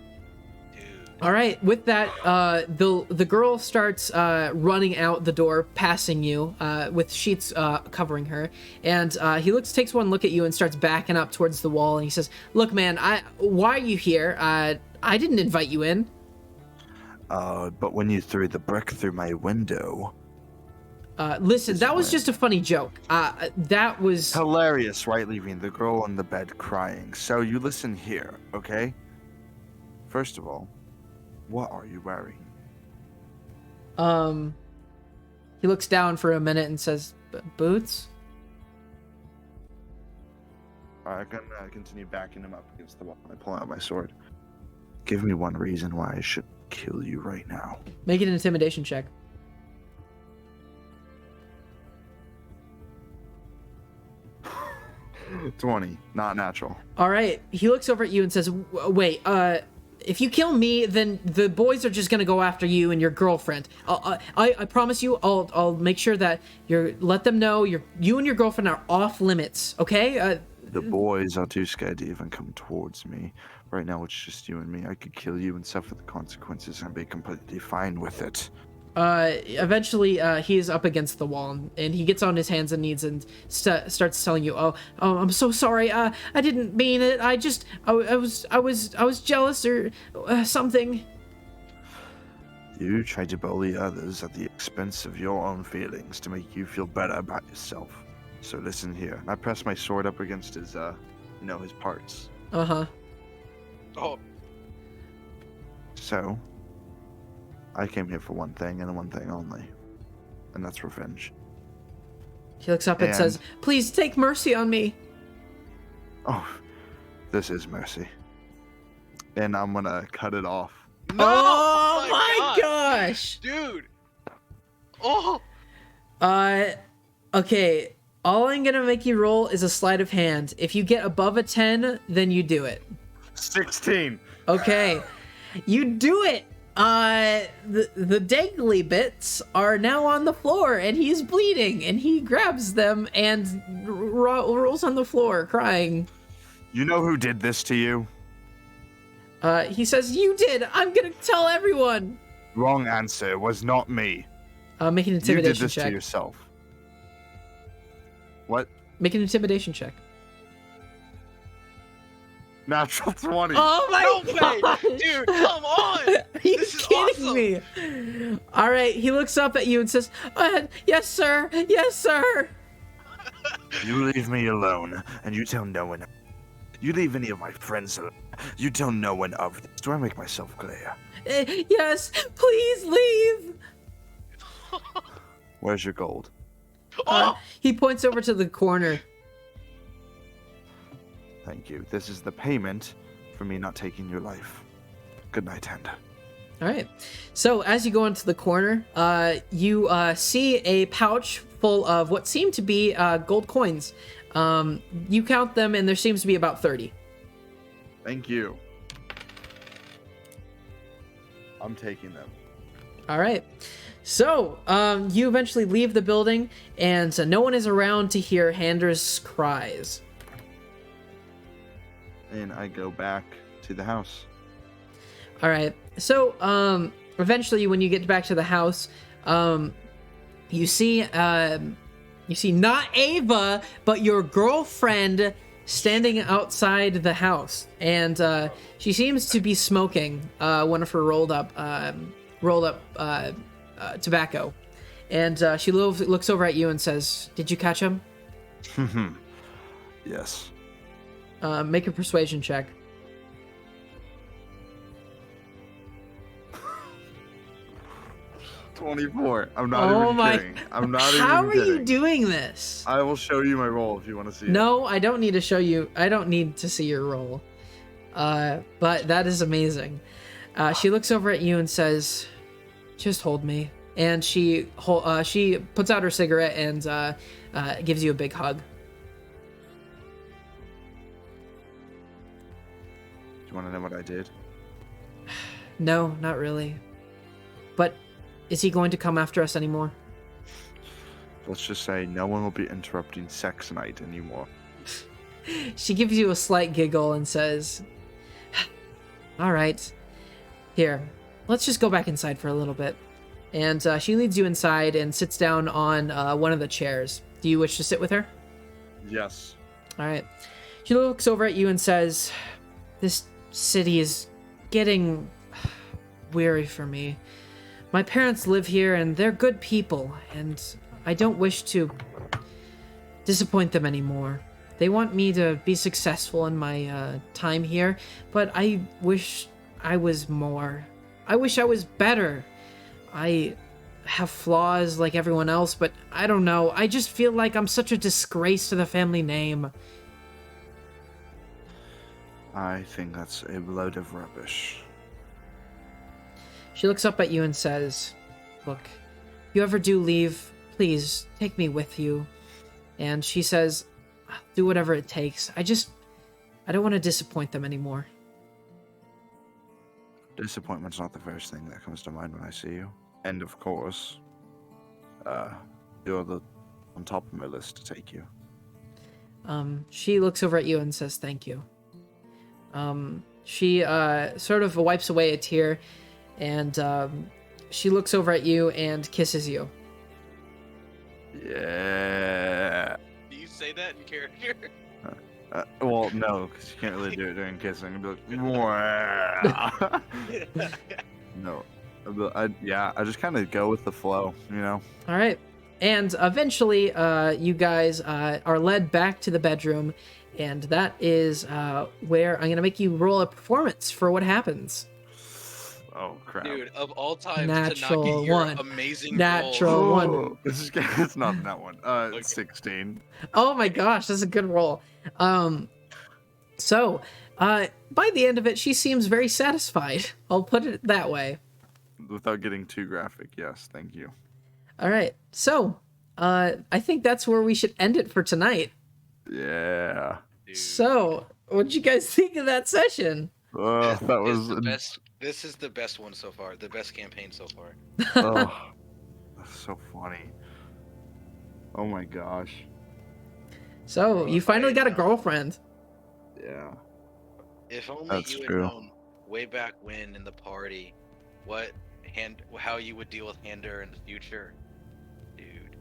Speaker 3: Dude.
Speaker 1: All right, with that, the girl starts running out the door, passing you with sheets covering her, and he takes one look at you and starts backing up towards the wall, and he says, "Look, man, why are you here? I didn't invite you in."
Speaker 2: But when you threw the brick through my window...
Speaker 1: Listen, that was just a funny joke. That was...
Speaker 2: Hilarious, right? Leaving the girl on the bed crying. So you listen here, okay? First of all, what are you wearing?
Speaker 1: He looks down for a minute and says, "Boots?"
Speaker 2: I can continue backing him up against the wall. I pull out my sword. Give me one reason why I should kill you right now.
Speaker 1: Make an intimidation check.
Speaker 2: 20, not natural.
Speaker 1: All right. He looks over at you and says, "Wait, if you kill me, then the boys are just gonna go after you and your girlfriend. I promise you, I'll make sure that let them know you and your girlfriend are off limits. Okay?"
Speaker 2: The boys are too scared to even come towards me. Right now, it's just you and me. I could kill you and suffer the consequences and be completely fine with it.
Speaker 1: Eventually, he is up against the wall, and he gets on his hands and knees and starts telling you, "Oh, I'm so sorry. I didn't mean it. I was jealous or something."
Speaker 2: You tried to bully others at the expense of your own feelings to make you feel better about yourself. So listen here. I press my sword up against his, his parts.
Speaker 1: Uh-huh.
Speaker 3: Oh,
Speaker 2: So, I came here for one thing and one thing only. And that's revenge.
Speaker 1: He looks up and says, "Please take mercy on me."
Speaker 2: Oh, this is mercy. And I'm gonna cut it off.
Speaker 3: no!
Speaker 1: Oh my
Speaker 3: God.
Speaker 1: gosh!
Speaker 3: Dude! Oh!
Speaker 1: Okay. All I'm gonna make you roll is a sleight of hand. If you get above a 10, then you do it.
Speaker 2: 16!
Speaker 1: Okay. You do it! The dangly bits are now on the floor, and he's bleeding, and he grabs them and rolls on the floor, crying.
Speaker 2: You know who did this to you?
Speaker 1: He says, "You did! I'm gonna tell everyone!"
Speaker 2: Wrong answer. It was not me.
Speaker 1: Make an
Speaker 2: You did
Speaker 1: intimidation
Speaker 2: this to
Speaker 1: check.
Speaker 2: yourself. What?
Speaker 1: Make an intimidation check.
Speaker 2: Natural 20.
Speaker 1: Oh my
Speaker 3: No
Speaker 1: gosh!
Speaker 3: way! Dude, come on!
Speaker 1: Are you
Speaker 3: This is
Speaker 1: kidding
Speaker 3: awesome.
Speaker 1: me? All right, he looks up at you and says, "Yes, sir. Yes, sir."
Speaker 2: You leave me alone, and you tell no one. You leave any of my friends alone. You tell no one of this. Do I make myself clear?
Speaker 1: Yes, please leave.
Speaker 2: Where's your gold?
Speaker 3: Oh!
Speaker 1: He points over to the corner.
Speaker 2: Thank you. This is the payment for me not taking your life. Good night, Handa.
Speaker 1: All right. So as you go into the corner, you see a pouch full of what seem to be gold coins. You count them, and there seems to be about 30.
Speaker 2: Thank you. I'm taking them.
Speaker 1: All right. So, you eventually leave the building, and no one is around to hear Hander's cries.
Speaker 2: And I go back to the house.
Speaker 1: All right. So, eventually, when you get back to the house, you see not Ava, but your girlfriend standing outside the house, and she seems to be smoking one of her rolled up tobacco, and she looks over at you and says, "Did you catch him?"
Speaker 2: Yes.
Speaker 1: Make a persuasion check.
Speaker 2: 24. I'm not even kidding. I'm not even
Speaker 1: How are
Speaker 2: kidding.
Speaker 1: you doing this?
Speaker 2: I will show you my roll if you want to see it.
Speaker 1: No, I don't need to show you. I don't need to see your roll. But that is amazing. She looks over at you and says, "Just hold me." And she puts out her cigarette and gives you a big hug.
Speaker 2: Do you want to know what I did?
Speaker 1: No, not really. But is he going to come after us anymore?
Speaker 2: Let's just say no one will be interrupting sex night anymore.
Speaker 1: She gives you a slight giggle and says, "All right, here, let's just go back inside for a little bit." And she leads you inside and sits down on one of the chairs. Do you wish to sit with her?
Speaker 2: Yes.
Speaker 1: All right. She looks over at you and says, "This city is getting weary for me. My parents live here and they're good people, and I don't wish to disappoint them anymore. They want me to be successful in my time here, but I wish I was more. I wish I was better. I have flaws like everyone else, but I don't know. I just feel like I'm such a disgrace to the family name."
Speaker 2: I think that's a load of rubbish.
Speaker 1: She looks up at you and says, "Look, if you ever do leave, please take me with you." And she says, "I'll do whatever it takes. I don't want to disappoint them anymore."
Speaker 2: Disappointment's not the first thing that comes to mind when I see you. And of course, you're on top of my list to take you.
Speaker 1: She looks over at you and says, "Thank you." She sort of wipes away a tear, and she looks over at you and kisses you.
Speaker 2: Yeah.
Speaker 3: Do you say that in character?
Speaker 2: Well, no, because you can't really do it during kissing. You'd be like, "Mwah." No. I just kind of go with the flow, you know?
Speaker 1: All right. And eventually, you guys are led back to the bedroom, and that is where I'm going to make you roll a performance for what happens.
Speaker 2: Oh, crap.
Speaker 3: Dude, of all time,
Speaker 1: Natural
Speaker 3: to not get your
Speaker 1: one.
Speaker 3: amazing
Speaker 1: Natural
Speaker 3: roll.
Speaker 1: one.
Speaker 2: Oh, it's not that one.
Speaker 3: Okay.
Speaker 2: 16.
Speaker 1: Oh my gosh, that's a good roll. So, by the end of it, she seems very satisfied. I'll put it that way.
Speaker 2: Without getting too graphic, yes, thank you.
Speaker 1: All right. So, I think that's where we should end it for tonight.
Speaker 2: Yeah.
Speaker 3: Dude,
Speaker 1: So, what did you guys think of that session?
Speaker 2: That was
Speaker 3: the best. This is the best one so far. The best campaign so far.
Speaker 2: oh, that's so funny. Oh my gosh.
Speaker 1: So, you finally got a girlfriend.
Speaker 2: Yeah.
Speaker 3: If only
Speaker 2: That's
Speaker 3: you had
Speaker 2: true.
Speaker 3: known way back when in the party how you would deal with Hander in the future, dude.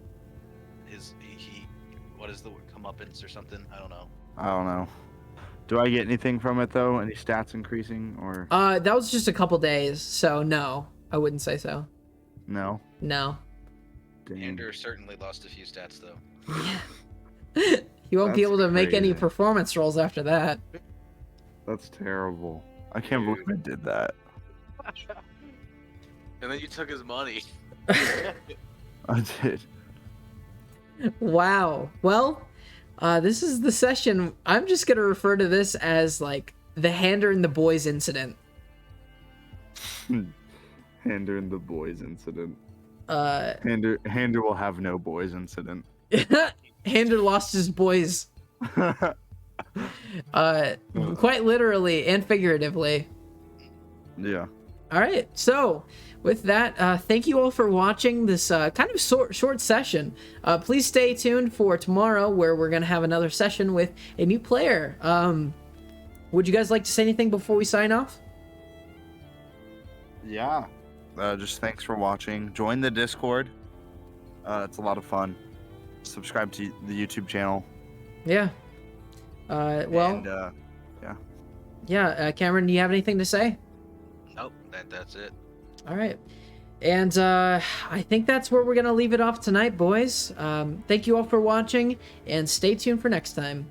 Speaker 3: What is the word, comeuppance or something? I don't know.
Speaker 2: I don't know. Do I get anything from it though? Any stats increasing or
Speaker 1: That was just a couple days, so no, I wouldn't say so.
Speaker 2: no?
Speaker 1: No.
Speaker 2: Dang.
Speaker 3: Hander certainly lost a few stats though.
Speaker 1: You won't be
Speaker 2: That's
Speaker 1: able to make any
Speaker 2: crazy.
Speaker 1: performance rolls after that.
Speaker 2: That's terrible. I can't believe I did that.
Speaker 3: And then you took his money.
Speaker 2: I did.
Speaker 1: Wow. Well, this is the session. I'm just gonna refer to this as like the Hander and the Boys incident.
Speaker 2: Hander and the boys incident.
Speaker 1: Uh,
Speaker 2: Hander will have no boys incident.
Speaker 1: Hander lost his boys Quite literally and figuratively.
Speaker 2: Yeah.
Speaker 1: All right, so with that, thank you all for watching this kind of short session. Please stay tuned for tomorrow, where we're gonna have another session with a new player. Would you guys like to say anything before we sign off?
Speaker 2: Yeah. Just thanks for watching. Join the Discord. It's a lot of fun. Subscribe to the YouTube channel.
Speaker 1: Yeah. Well.
Speaker 2: And, yeah.
Speaker 1: Yeah, Cameron, do you have anything to say?
Speaker 3: Nope, that's it.
Speaker 1: All right. And I think that's where we're going to leave it off tonight, boys. Thank you all for watching, and stay tuned for next time.